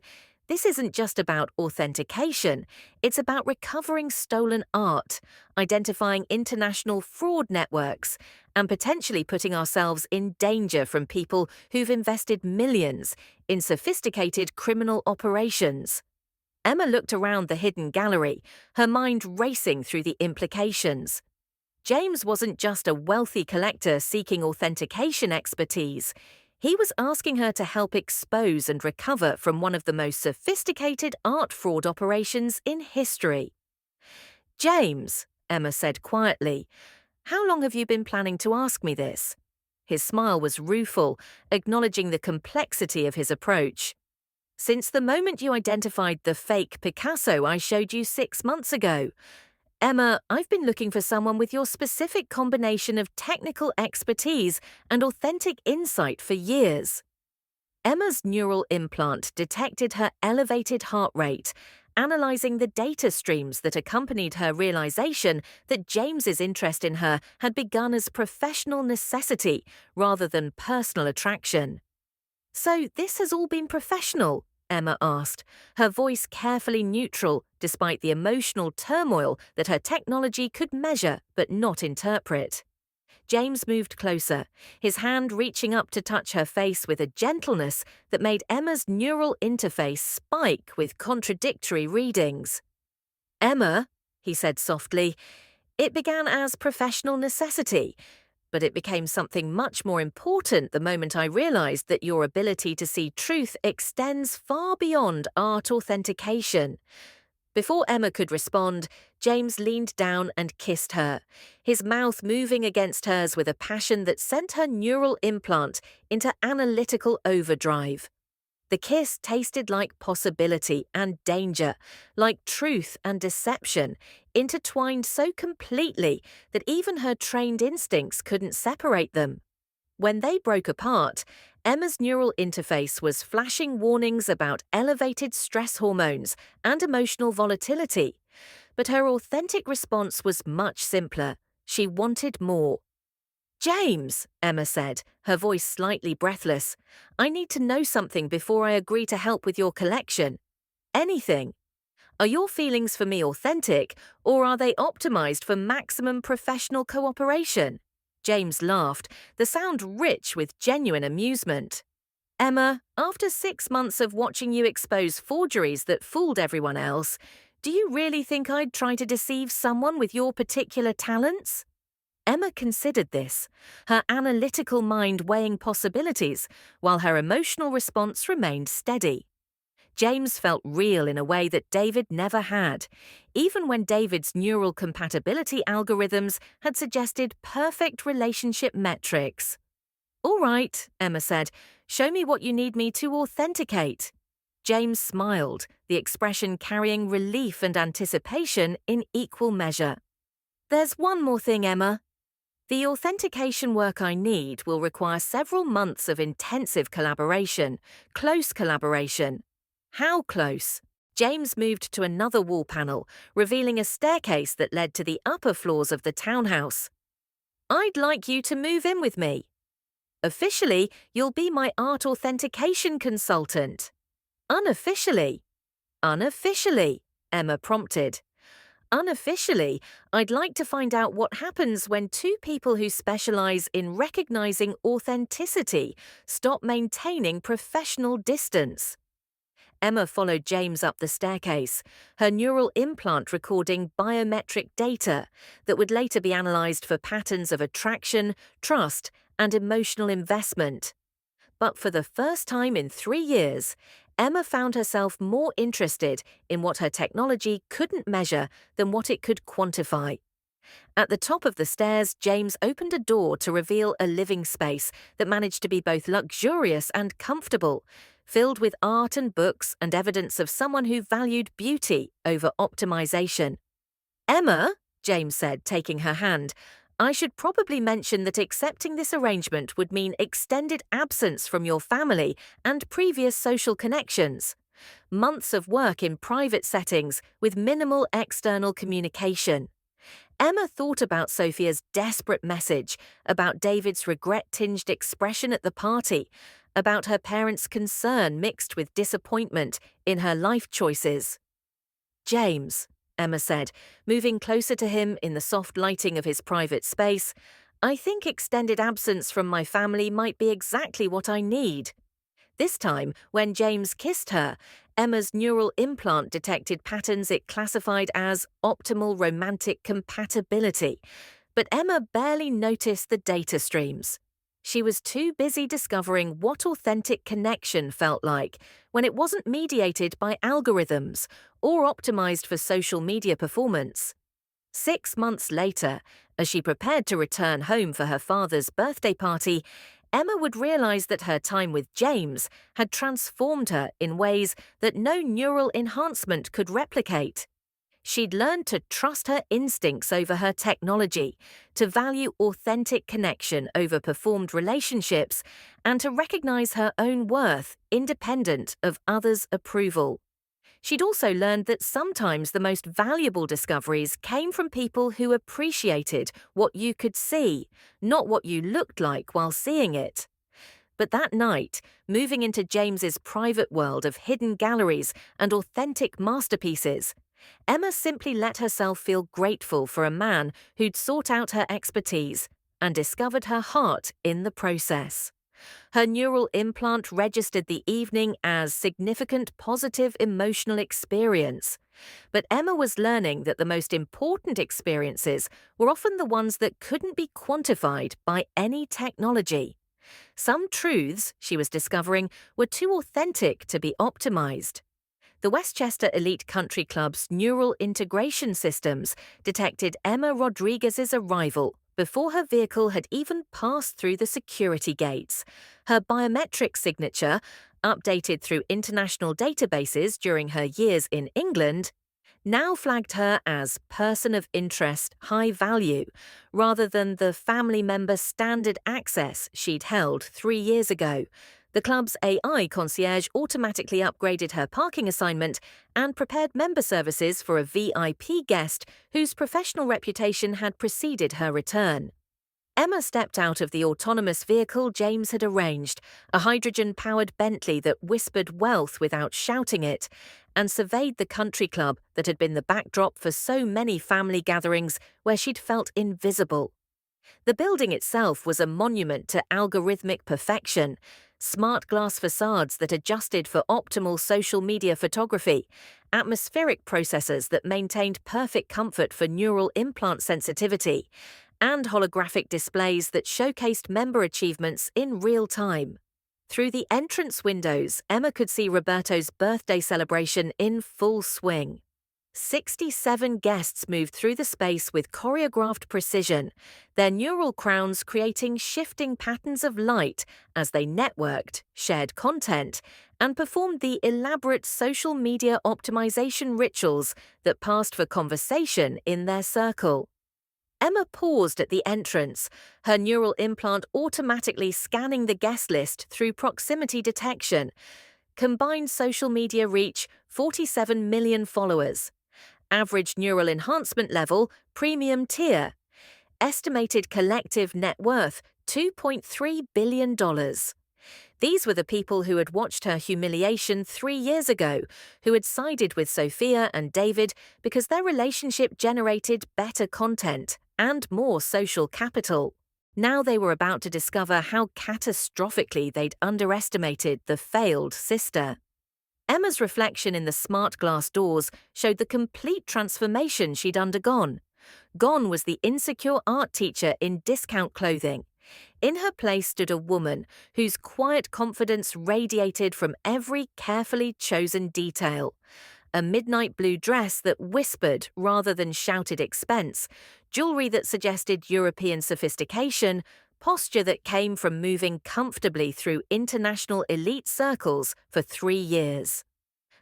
This isn't just about authentication, it's about recovering stolen art, identifying international fraud networks, and potentially putting ourselves in danger from people who've invested millions in sophisticated criminal operations." Emma looked around the hidden gallery, her mind racing through the implications. James wasn't just a wealthy collector seeking authentication expertise. He was asking her to help expose and recover from one of the most sophisticated art fraud operations in history. "James," Emma said quietly, "how long have you been planning to ask me this?" His smile was rueful, acknowledging the complexity of his approach. "Since the moment you identified the fake Picasso I showed you 6 months ago. Emma, I've been looking for someone with your specific combination of technical expertise and authentic insight for years." Emma's neural implant detected her elevated heart rate analyzing the data streams that accompanied her realization that James's interest in her had begun as professional necessity rather than personal attraction. "So this has all been professional?" Emma asked, her voice carefully neutral despite the emotional turmoil that her technology could measure but not interpret. James moved closer, his hand reaching up to touch her face with a gentleness that made Emma's neural interface spike with contradictory readings. "Emma," he said softly, "it began as professional necessity, but it became something much more important the moment I realized that your ability to see truth extends far beyond art authentication." Before Emma could respond, James leaned down and kissed her, his mouth moving against hers with a passion that sent her neural implant into analytical overdrive. The kiss tasted like possibility and danger, like truth and deception, intertwined so completely that even her trained instincts couldn't separate them. When they broke apart, Emma's neural interface was flashing warnings about elevated stress hormones and emotional volatility. But her authentic response was much simpler. She wanted more. "James," Emma said, her voice slightly breathless, "I need to know something before I agree to help with your collection. Anything. Are your feelings for me authentic, or are they optimized for maximum professional cooperation?" James laughed, the sound rich with genuine amusement. "Emma, after 6 months of watching you expose forgeries that fooled everyone else, do you really think I'd try to deceive someone with your particular talents?" Emma considered this, her analytical mind weighing possibilities, while her emotional response remained steady. James felt real in a way that David never had, even when David's neural compatibility algorithms had suggested perfect relationship metrics. "All right," Emma said, "show me what you need me to authenticate." James smiled, the expression carrying relief and anticipation in equal measure. "There's one more thing, Emma. The authentication work I need will require several months of intensive collaboration, close collaboration." "How close?" James moved to another wall panel, revealing a staircase that led to the upper floors of the townhouse. "I'd like you to move in with me. Officially, you'll be my art authentication consultant." "Unofficially?" "Unofficially," Emma prompted. "Unofficially, I'd like to find out what happens when two people who specialize in recognizing authenticity stop maintaining professional distance." Emma followed James up the staircase, her neural implant recording biometric data that would later be analyzed for patterns of attraction, trust, and emotional investment. But for the first time in 3 years, Emma found herself more interested in what her technology couldn't measure than what it could quantify. At the top of the stairs, James opened a door to reveal a living space that managed to be both luxurious and comfortable, filled with art and books and evidence of someone who valued beauty over optimization. "Emma," James said, taking her hand, "I should probably mention that accepting this arrangement would mean extended absence from your family and previous social connections. Months of work in private settings with minimal external communication." Emma thought about Sophia's desperate message, about David's regret-tinged expression at the party, about her parents' concern mixed with disappointment in her life choices. "James," Emma said, moving closer to him in the soft lighting of his private space, "I think extended absence from my family might be exactly what I need." This time, when James kissed her, Emma's neural implant detected patterns it classified as optimal romantic compatibility, but Emma barely noticed the data streams. She was too busy discovering what authentic connection felt like when it wasn't mediated by algorithms or optimized for social media performance. 6 months later, as she prepared to return home for her father's birthday party, Emma would realize that her time with James had transformed her in ways that no neural enhancement could replicate. She'd learned to trust her instincts over her technology, to value authentic connection over performed relationships, and to recognize her own worth independent of others' approval. She'd also learned that sometimes the most valuable discoveries came from people who appreciated what you could see, not what you looked like while seeing it. But that night, moving into James's private world of hidden galleries and authentic masterpieces, Emma simply let herself feel grateful for a man who'd sought out her expertise and discovered her heart in the process. Her neural implant registered the evening as significant positive emotional experience. But Emma was learning that the most important experiences were often the ones that couldn't be quantified by any technology. Some truths, she was discovering, were too authentic to be optimized. The Westchester Elite Country Club's neural integration systems detected Emma Rodriguez's arrival before her vehicle had even passed through the security gates. Her biometric signature, updated through international databases during her years in England, now flagged her as person of interest high value, rather than the family member standard access she'd held 3 years ago. The club's AI concierge automatically upgraded her parking assignment and prepared member services for a VIP guest whose professional reputation had preceded her return. Emma stepped out of the autonomous vehicle James had arranged, a hydrogen-powered Bentley that whispered wealth without shouting it, and surveyed the country club that had been the backdrop for so many family gatherings where she'd felt invisible. The building itself was a monument to algorithmic perfection, smart glass facades that adjusted for optimal social media photography, atmospheric processors that maintained perfect comfort for neural implant sensitivity, and holographic displays that showcased member achievements in real time. Through the entrance windows, Emma could see Roberto's birthday celebration in full swing. 67 guests moved through the space with choreographed precision, their neural crowns creating shifting patterns of light as they networked, shared content, and performed the elaborate social media optimization rituals that passed for conversation in their circle. Emma paused at the entrance, her neural implant automatically scanning the guest list through proximity detection. Combined social media reach, 47 million followers. Average neural enhancement level, premium tier. Estimated collective net worth, $2.3 billion. These were the people who had watched her humiliation 3 years ago, who had sided with Sophia and David because their relationship generated better content and more social capital. Now they were about to discover how catastrophically they'd underestimated the failed sister. Emma's reflection in the smart glass doors showed the complete transformation she'd undergone. Gone was the insecure art teacher in discount clothing. In her place stood a woman whose quiet confidence radiated from every carefully chosen detail. A midnight blue dress that whispered rather than shouted expense, jewelry that suggested European sophistication, posture that came from moving comfortably through international elite circles for 3 years.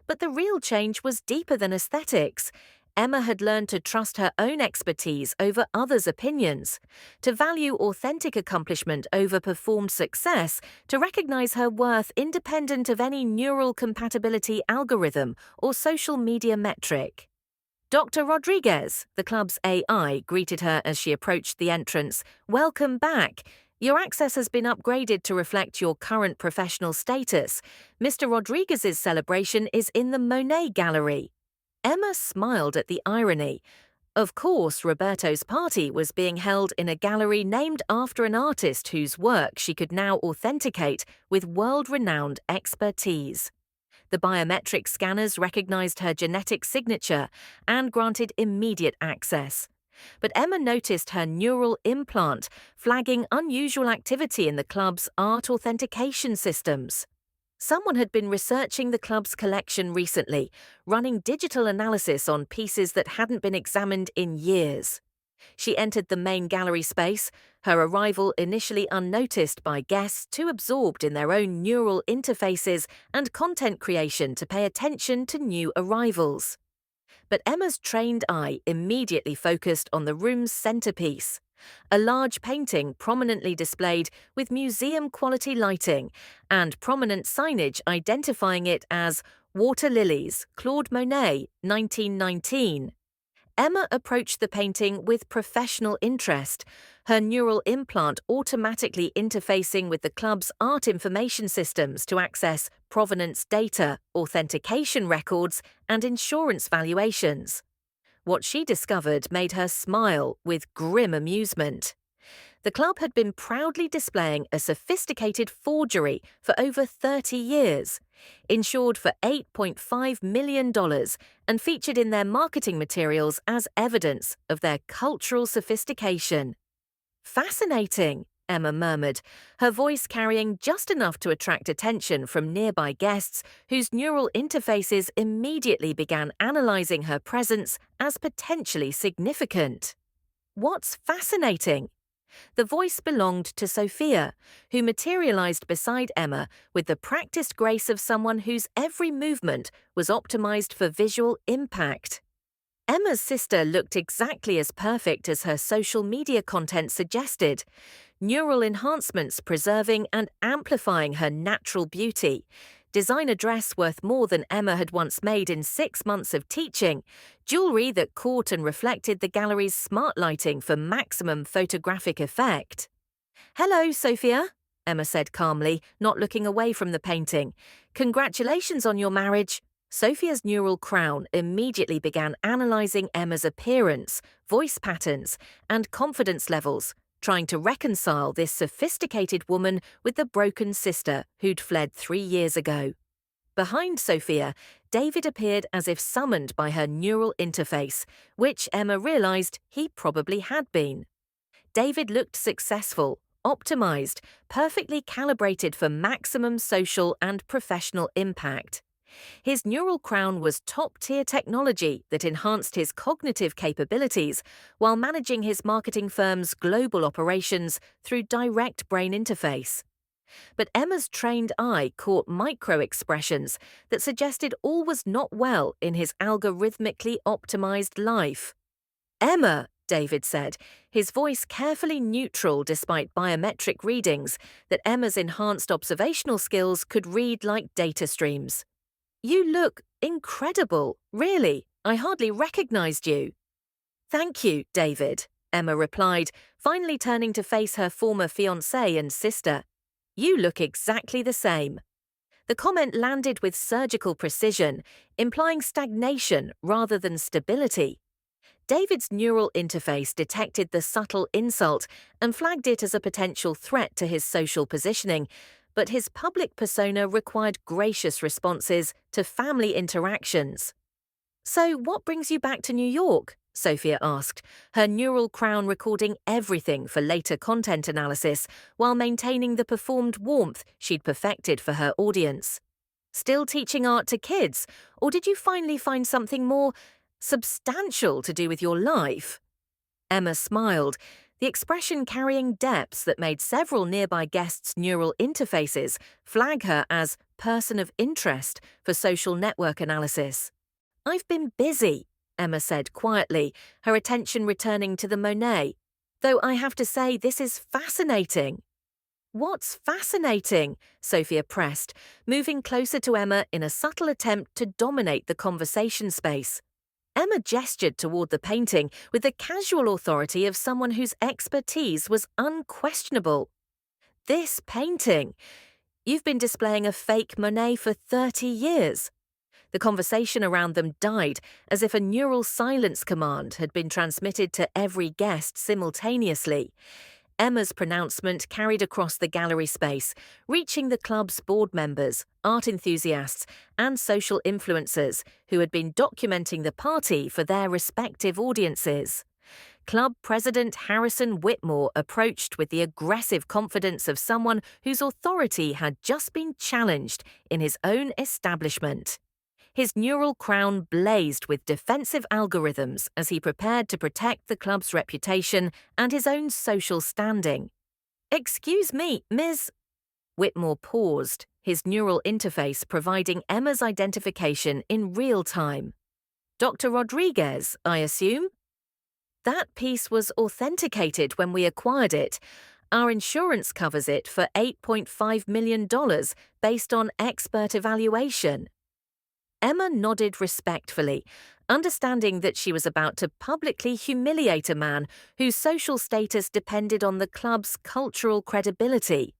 But the real change was deeper than aesthetics. Emma had learned to trust her own expertise over others' opinions, to value authentic accomplishment over performed success, to recognize her worth independent of any neural compatibility algorithm or social media metric. Dr. Rodriguez, the club's AI, greeted her as she approached the entrance. "Welcome back. Your access has been upgraded to reflect your current professional status. Mr. Rodriguez's celebration is in the Monet Gallery." Emma smiled at the irony. Of course, Roberto's party was being held in a gallery named after an artist whose work she could now authenticate with world-renowned expertise. The biometric scanners recognized her genetic signature and granted immediate access. But Emma noticed her neural implant flagging unusual activity in the club's art authentication systems. Someone had been researching the club's collection recently, running digital analysis on pieces that hadn't been examined in years. She entered the main gallery space, her arrival initially unnoticed by guests too absorbed in their own neural interfaces and content creation to pay attention to new arrivals. But Emma's trained eye immediately focused on the room's centerpiece. A large painting prominently displayed with museum-quality lighting and prominent signage identifying it as Water Lilies, Claude Monet, 1919. Emma approached the painting with professional interest, her neural implant automatically interfacing with the club's art information systems to access provenance data, authentication records, and insurance valuations. What she discovered made her smile with grim amusement. The club had been proudly displaying a sophisticated forgery for over 30 years, insured for $8.5 million and featured in their marketing materials as evidence of their cultural sophistication. "Fascinating," Emma murmured, her voice carrying just enough to attract attention from nearby guests whose neural interfaces immediately began analyzing her presence as potentially significant. "What's fascinating?" The voice belonged to Sophia, who materialized beside Emma with the practiced grace of someone whose every movement was optimized for visual impact. Emma's sister looked exactly as perfect as her social media content suggested, neural enhancements preserving and amplifying her natural beauty. Design a dress worth more than Emma had once made in 6 months of teaching, jewelry that caught and reflected the gallery's smart lighting for maximum photographic effect. "Hello, Sophia," Emma said calmly, not looking away from the painting. "Congratulations on your marriage." Sophia's neural crown immediately began analyzing Emma's appearance, voice patterns, and confidence levels, trying to reconcile this sophisticated woman with the broken sister who'd fled 3 years ago. Behind Sophia, David appeared as if summoned by her neural interface, which Emma realized he probably had been. David looked successful, optimized, perfectly calibrated for maximum social and professional impact. His neural crown was top-tier technology that enhanced his cognitive capabilities while managing his marketing firm's global operations through direct brain interface. But Emma's trained eye caught micro-expressions that suggested all was not well in his algorithmically optimized life. "Emma," David said, his voice carefully neutral despite biometric readings that Emma's enhanced observational skills could read like data streams. "You look incredible, really. I hardly recognized you." "Thank you, David," Emma replied, finally turning to face her former fiancé and sister. "You look exactly the same." The comment landed with surgical precision, implying stagnation rather than stability. David's neural interface detected the subtle insult and flagged it as a potential threat to his social positioning, but his public persona required gracious responses to family interactions. "So what brings you back to New York?" Sophia asked, her neural crown recording everything for later content analysis while maintaining the performed warmth she'd perfected for her audience. "Still teaching art to kids, or did you finally find something more substantial to do with your life?" Emma smiled, the expression carrying depths that made several nearby guests' neural interfaces flag her as person of interest for social network analysis. "I've been busy," Emma said quietly, her attention returning to the Monet. "Though I have to say this is fascinating." "What's fascinating?" Sophia pressed, moving closer to Emma in a subtle attempt to dominate the conversation space. Emma gestured toward the painting with the casual authority of someone whose expertise was unquestionable. "This painting. You've been displaying a fake Monet for 30 years. The conversation around them died as if a neural silence command had been transmitted to every guest simultaneously. Emma's pronouncement carried across the gallery space, reaching the club's board members, art enthusiasts, and social influencers who had been documenting the party for their respective audiences. Club President Harrison Whitmore approached with the aggressive confidence of someone whose authority had just been challenged in his own establishment. His neural crown blazed with defensive algorithms as he prepared to protect the club's reputation and his own social standing. "Excuse me, Ms." Whitmore paused, his neural interface providing Emma's identification in real time. "Dr. Rodriguez, I assume?" That piece was authenticated when we acquired it. Our insurance covers it for $8.5 million based on expert evaluation. Emma nodded respectfully, understanding that she was about to publicly humiliate a man whose social status depended on the club's cultural credibility.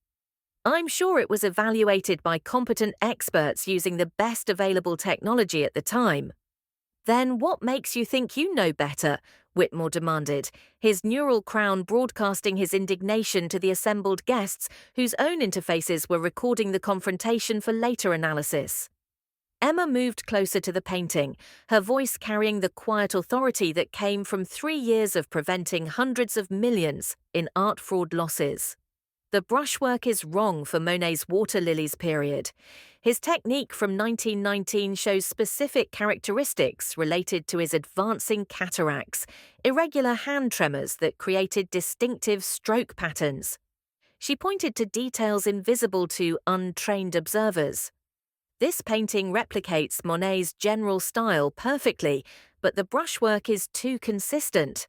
I'm sure it was evaluated by competent experts using the best available technology at the time. Then what makes you think you know better? Whitmore demanded, his neural crown broadcasting his indignation to the assembled guests whose own interfaces were recording the confrontation for later analysis. Emma moved closer to the painting, her voice carrying the quiet authority that came from 3 years of preventing hundreds of millions in art fraud losses. The brushwork is wrong for Monet's Water Lilies period. His technique from 1919 shows specific characteristics related to his advancing cataracts, irregular hand tremors that created distinctive stroke patterns. She pointed to details invisible to untrained observers. This painting replicates Monet's general style perfectly, but the brushwork is too consistent.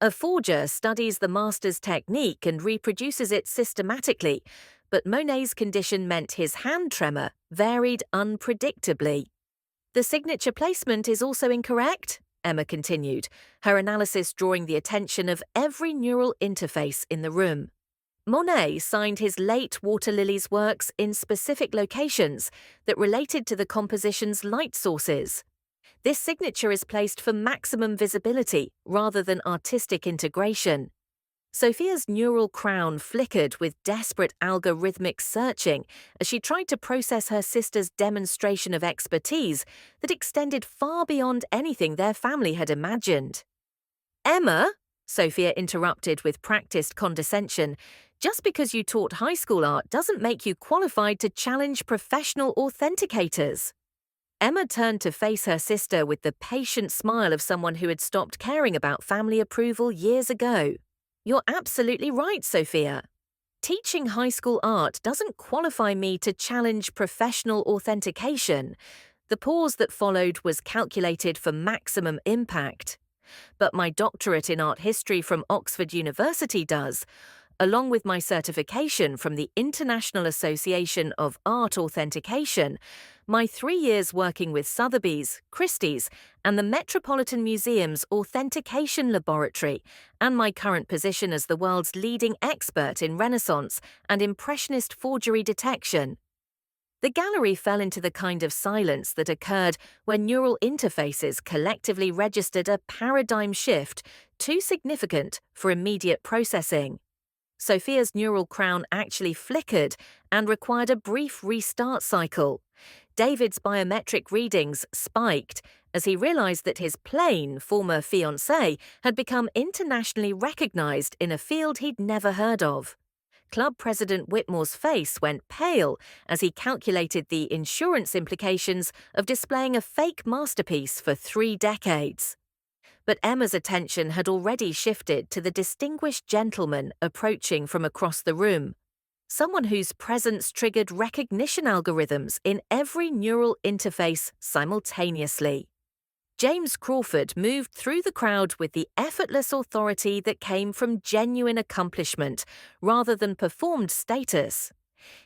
A forger studies the master's technique and reproduces it systematically, but Monet's condition meant his hand tremor varied unpredictably. The signature placement is also incorrect, Emma continued, her analysis drawing the attention of every neural interface in the room. Monet signed his late Water Lilies works in specific locations that related to the composition's light sources. This signature is placed for maximum visibility rather than artistic integration. Sophia's neural crown flickered with desperate algorithmic searching as she tried to process her sister's demonstration of expertise that extended far beyond anything their family had imagined. Emma, Sophia interrupted with practiced condescension, just because you taught high school art doesn't make you qualified to challenge professional authenticators. Emma turned to face her sister with the patient smile of someone who had stopped caring about family approval years ago. You're absolutely right, Sophia. Teaching high school art doesn't qualify me to challenge professional authentication. The pause that followed was calculated for maximum impact. But my doctorate in art history from Oxford University does, along with my certification from the International Association of Art Authentication, my 3 years working with Sotheby's, Christie's, and the Metropolitan Museum's Authentication Laboratory, and my current position as the world's leading expert in Renaissance and Impressionist forgery detection. The gallery fell into the kind of silence that occurred when neural interfaces collectively registered a paradigm shift too significant for immediate processing. Sophia's neural crown actually flickered and required a brief restart cycle. David's biometric readings spiked as he realized that his plain former fiancé had become internationally recognized in a field he'd never heard of. Club President Whitmore's face went pale as he calculated the insurance implications of displaying a fake masterpiece for 3 decades. But Emma's attention had already shifted to the distinguished gentleman approaching from across the room, someone whose presence triggered recognition algorithms in every neural interface simultaneously. James Crawford moved through the crowd with the effortless authority that came from genuine accomplishment rather than performed status.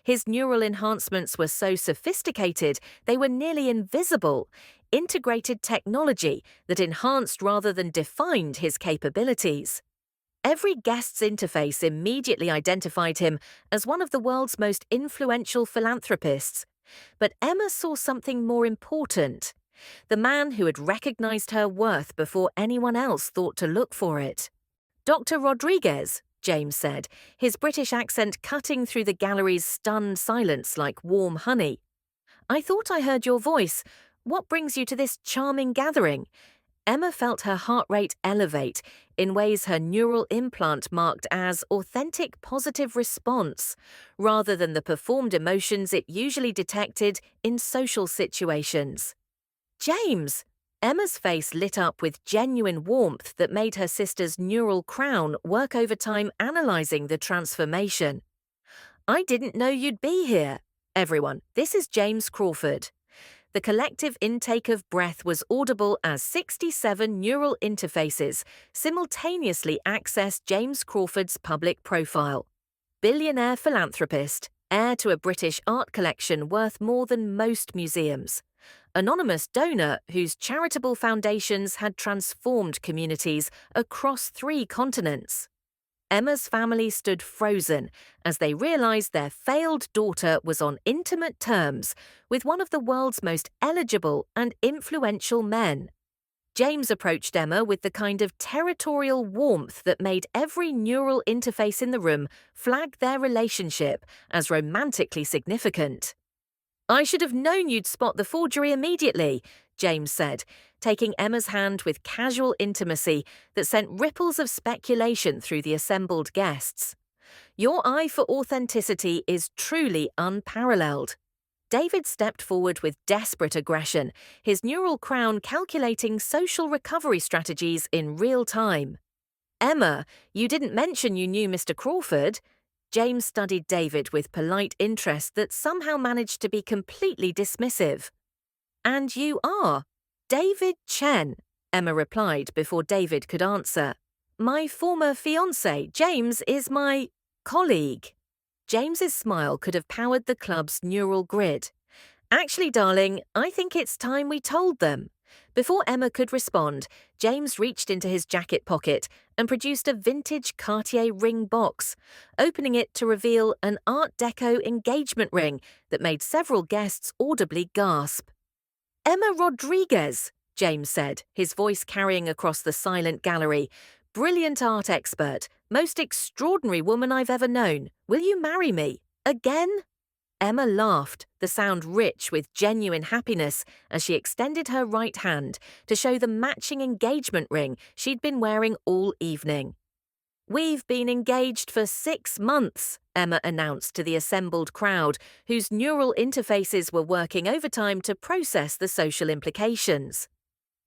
His neural enhancements were so sophisticated they were nearly invisible, integrated technology that enhanced rather than defined his capabilities. Every guest's interface immediately identified him as one of the world's most influential philanthropists. But Emma saw something more important: the man who had recognized her worth before anyone else thought to look for it. Dr. Rodriguez, James said, his British accent cutting through the gallery's stunned silence like warm honey. I thought I heard your voice. What brings you to this charming gathering? Emma felt her heart rate elevate in ways her neural implant marked as authentic positive response, rather than the performed emotions it usually detected in social situations. James! Emma's face lit up with genuine warmth that made her sister's neural crown work overtime analyzing the transformation. I didn't know you'd be here. Everyone, this is James Crawford. The collective intake of breath was audible as 67 neural interfaces simultaneously accessed James Crawford's public profile. Billionaire philanthropist, heir to a British art collection worth more than most museums. Anonymous donor whose charitable foundations had transformed communities across 3 continents. Emma's family stood frozen as they realized their failed daughter was on intimate terms with one of the world's most eligible and influential men. James approached Emma with the kind of territorial warmth that made every neural interface in the room flag their relationship as romantically significant. "I should have known you'd spot the forgery immediately," James said, taking Emma's hand with casual intimacy that sent ripples of speculation through the assembled guests. "Your eye for authenticity is truly unparalleled." David stepped forward with desperate aggression, his neural crown calculating social recovery strategies in real time. "Emma, you didn't mention you knew Mr. Crawford." James studied David with polite interest that somehow managed to be completely dismissive. "And you are?" "David Chen," Emma replied before David could answer. "My former fiancé, James, is my colleague." James's smile could have powered the club's neural grid. "Actually, darling, I think it's time we told them." Before Emma could respond, James reached into his jacket pocket and produced a vintage Cartier ring box, opening it to reveal an Art Deco engagement ring that made several guests audibly gasp. "Emma Rodriguez," James said, his voice carrying across the silent gallery. "Brilliant art expert, most extraordinary woman I've ever known. Will you marry me? Again?" Emma laughed, the sound rich with genuine happiness, as she extended her right hand to show the matching engagement ring she'd been wearing all evening. "We've been engaged for 6 months, Emma announced to the assembled crowd, whose neural interfaces were working overtime to process the social implications.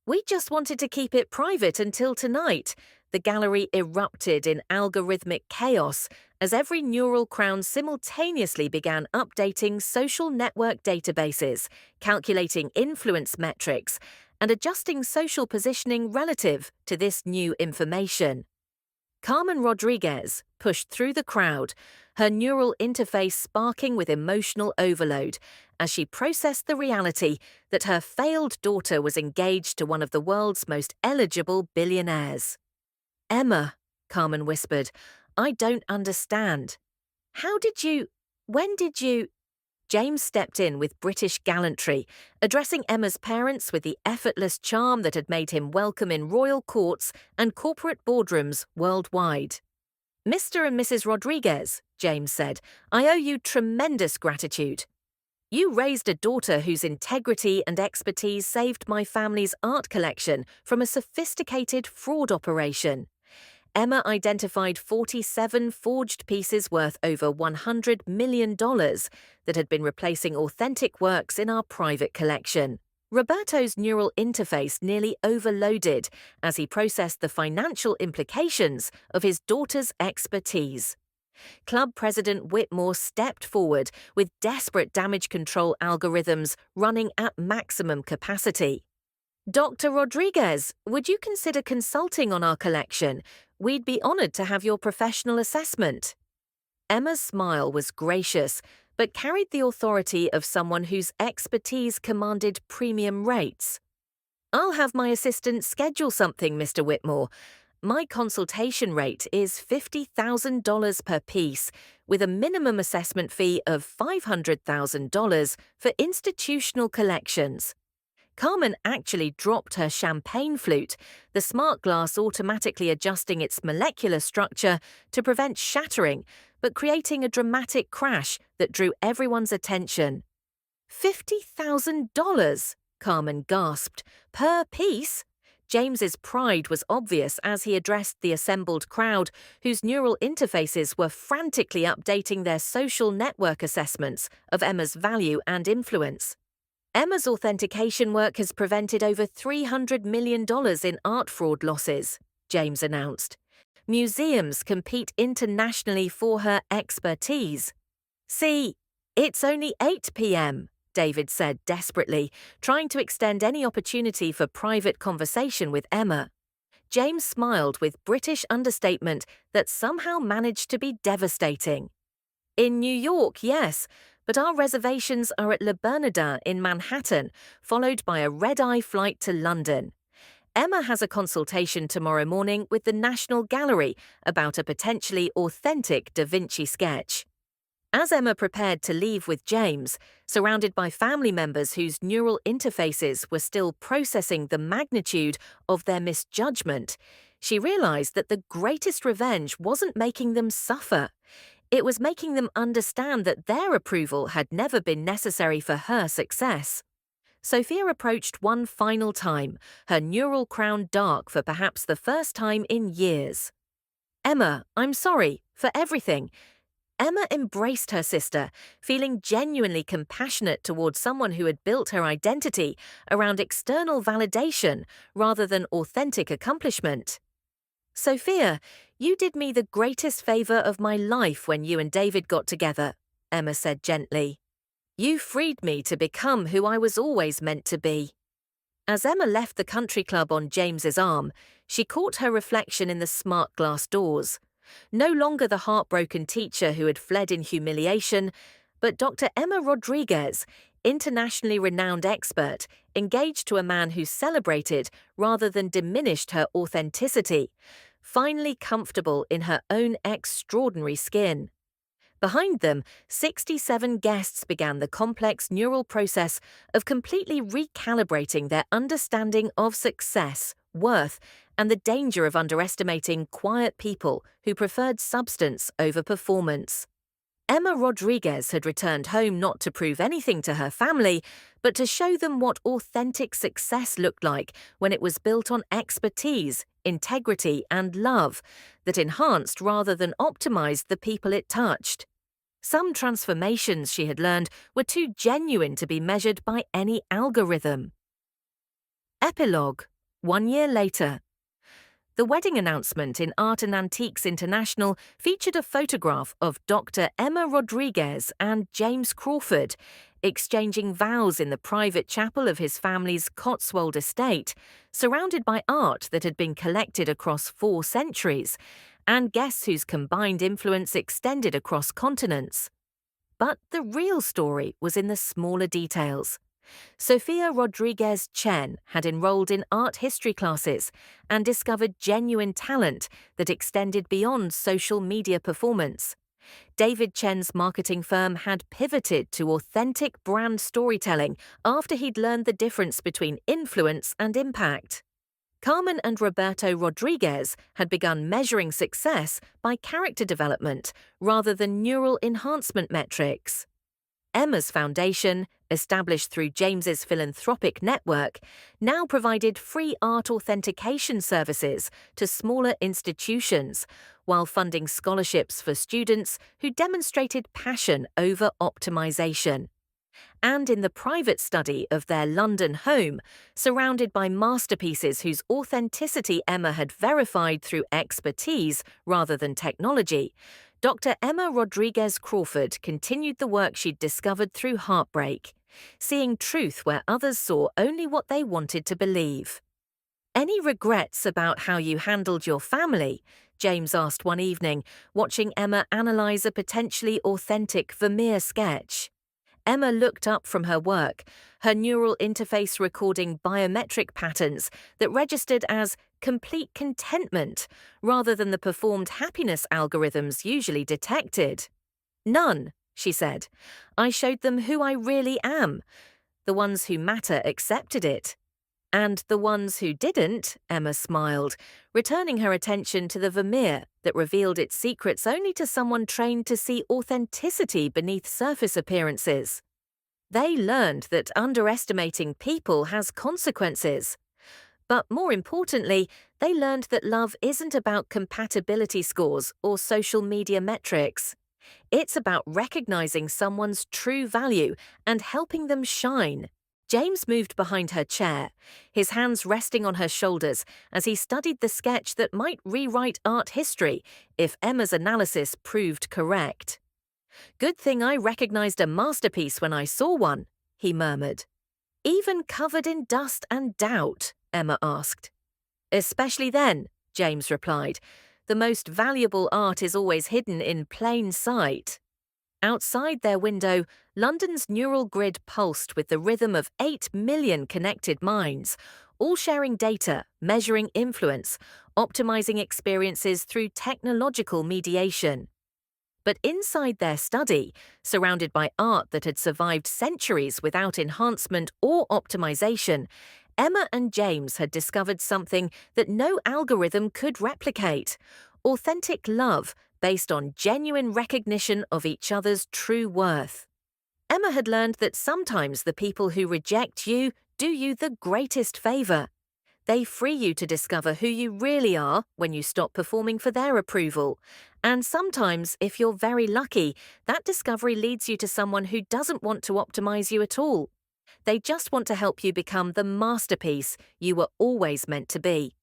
"We just wanted to keep it private until tonight." The gallery erupted in algorithmic chaos as every neural crown simultaneously began updating social network databases, calculating influence metrics, and adjusting social positioning relative to this new information. Carmen Rodriguez pushed through the crowd, her neural interface sparking with emotional overload as she processed the reality that her failed daughter was engaged to one of the world's most eligible billionaires. "Emma," Carmen whispered, "I don't understand. When did you?" James stepped in with British gallantry, addressing Emma's parents with the effortless charm that had made him welcome in royal courts and corporate boardrooms worldwide. "Mr. and Mrs. Rodriguez," James said, "I owe you tremendous gratitude. You raised a daughter whose integrity and expertise saved my family's art collection from a sophisticated fraud operation." Emma identified 47 forged pieces worth over $100 million that had been replacing authentic works in our private collection. Roberto's neural interface nearly overloaded as he processed the financial implications of his daughter's expertise. Club President Whitmore stepped forward with desperate damage control algorithms running at maximum capacity. "Dr. Rodriguez, would you consider consulting on our collection? We'd be honored to have your professional assessment." Emma's smile was gracious, but carried the authority of someone whose expertise commanded premium rates. "I'll have my assistant schedule something, Mr. Whitmore. My consultation rate is $50,000 per piece, with a minimum assessment fee of $500,000 for institutional collections." Carmen actually dropped her champagne flute, the smart glass automatically adjusting its molecular structure to prevent shattering, but creating a dramatic crash that drew everyone's attention. $50,000, Carmen gasped, per piece? James's pride was obvious as he addressed the assembled crowd, whose neural interfaces were frantically updating their social network assessments of Emma's value and influence. "Emma's authentication work has prevented over $300 million in art fraud losses," James announced. "Museums compete internationally for her expertise." "See, it's only 8 p.m., David said desperately, trying to extend any opportunity for private conversation with Emma. James smiled with British understatement that somehow managed to be devastating. In New York, yes, but our reservations are at Le Bernardin in Manhattan, followed by a red-eye flight to London. Emma has a consultation tomorrow morning with the National Gallery about a potentially authentic Da Vinci sketch. As Emma prepared to leave with James, surrounded by family members whose neural interfaces were still processing the magnitude of their misjudgment, she realized that the greatest revenge wasn't making them suffer. It was making them understand that their approval had never been necessary for her success. Sophia approached one final time, her neural crown dark for perhaps the first time in years. "Emma, I'm sorry for everything." Emma embraced her sister, feeling genuinely compassionate towards someone who had built her identity around external validation rather than authentic accomplishment. "Sophia, you did me the greatest favor of my life when you and David got together," Emma said gently. "You freed me to become who I was always meant to be." As Emma left the country club on James's arm, she caught her reflection in the smart glass doors. No longer the heartbroken teacher who had fled in humiliation, but Dr. Emma Rodriguez, internationally renowned expert, engaged to a man who celebrated rather than diminished her authenticity, finally comfortable in her own extraordinary skin. Behind them, 67 guests began the complex neural process of completely recalibrating their understanding of success, worth, and the danger of underestimating quiet people who preferred substance over performance. Emma Rodriguez had returned home not to prove anything to her family, but to show them what authentic success looked like when it was built on expertise, integrity, and love that enhanced rather than optimized the people it touched. Some transformations she had learned were too genuine to be measured by any algorithm. Epilogue. 1 year later. The wedding announcement in Art and Antiques International featured a photograph of Dr. Emma Rodriguez and James Crawford exchanging vows in the private chapel of his family's Cotswold estate, surrounded by art that had been collected across 4 centuries, and guests whose combined influence extended across continents. But the real story was in the smaller details. Sophia Rodriguez Chen had enrolled in art history classes and discovered genuine talent that extended beyond social media performance. David Chen's marketing firm had pivoted to authentic brand storytelling after he'd learned the difference between influence and impact. Carmen and Roberto Rodriguez had begun measuring success by character development rather than neural enhancement metrics. Emma's foundation, established through James's philanthropic network, now provided free art authentication services to smaller institutions, while funding scholarships for students who demonstrated passion over optimization. And in the private study of their London home, surrounded by masterpieces whose authenticity Emma had verified through expertise rather than technology, Dr. Emma Rodriguez Crawford continued the work she'd discovered through heartbreak, seeing truth where others saw only what they wanted to believe. "Any regrets about how you handled your family?" James asked one evening, watching Emma analyze a potentially authentic Vermeer sketch. Emma looked up from her work, her neural interface recording biometric patterns that registered as complete contentment rather than the performed happiness algorithms usually detected. "None," she said. "I showed them who I really am. The ones who matter accepted it. And the ones who didn't," Emma smiled, returning her attention to the Vermeer that revealed its secrets only to someone trained to see authenticity beneath surface appearances. They learned that underestimating people has consequences. But more importantly, they learned that love isn't about compatibility scores or social media metrics. It's about recognizing someone's true value and helping them shine. James moved behind her chair, his hands resting on her shoulders as he studied the sketch that might rewrite art history if Emma's analysis proved correct. "Good thing I recognized a masterpiece when I saw one," he murmured. Even covered in dust and doubt? Emma asked. Especially then, James replied. The most valuable art is always hidden in plain sight. Outside their window, London's neural grid pulsed with the rhythm of 8 million connected minds, all sharing data, measuring influence, optimizing experiences through technological mediation. But inside their study, surrounded by art that had survived centuries without enhancement or optimization, Emma and James had discovered something that no algorithm could replicate: authentic love based on genuine recognition of each other's true worth. Emma had learned that sometimes the people who reject you do you the greatest favor. They free you to discover who you really are when you stop performing for their approval. And sometimes, if you're very lucky, that discovery leads you to someone who doesn't want to optimize you at all. They just want to help you become the masterpiece you were always meant to be.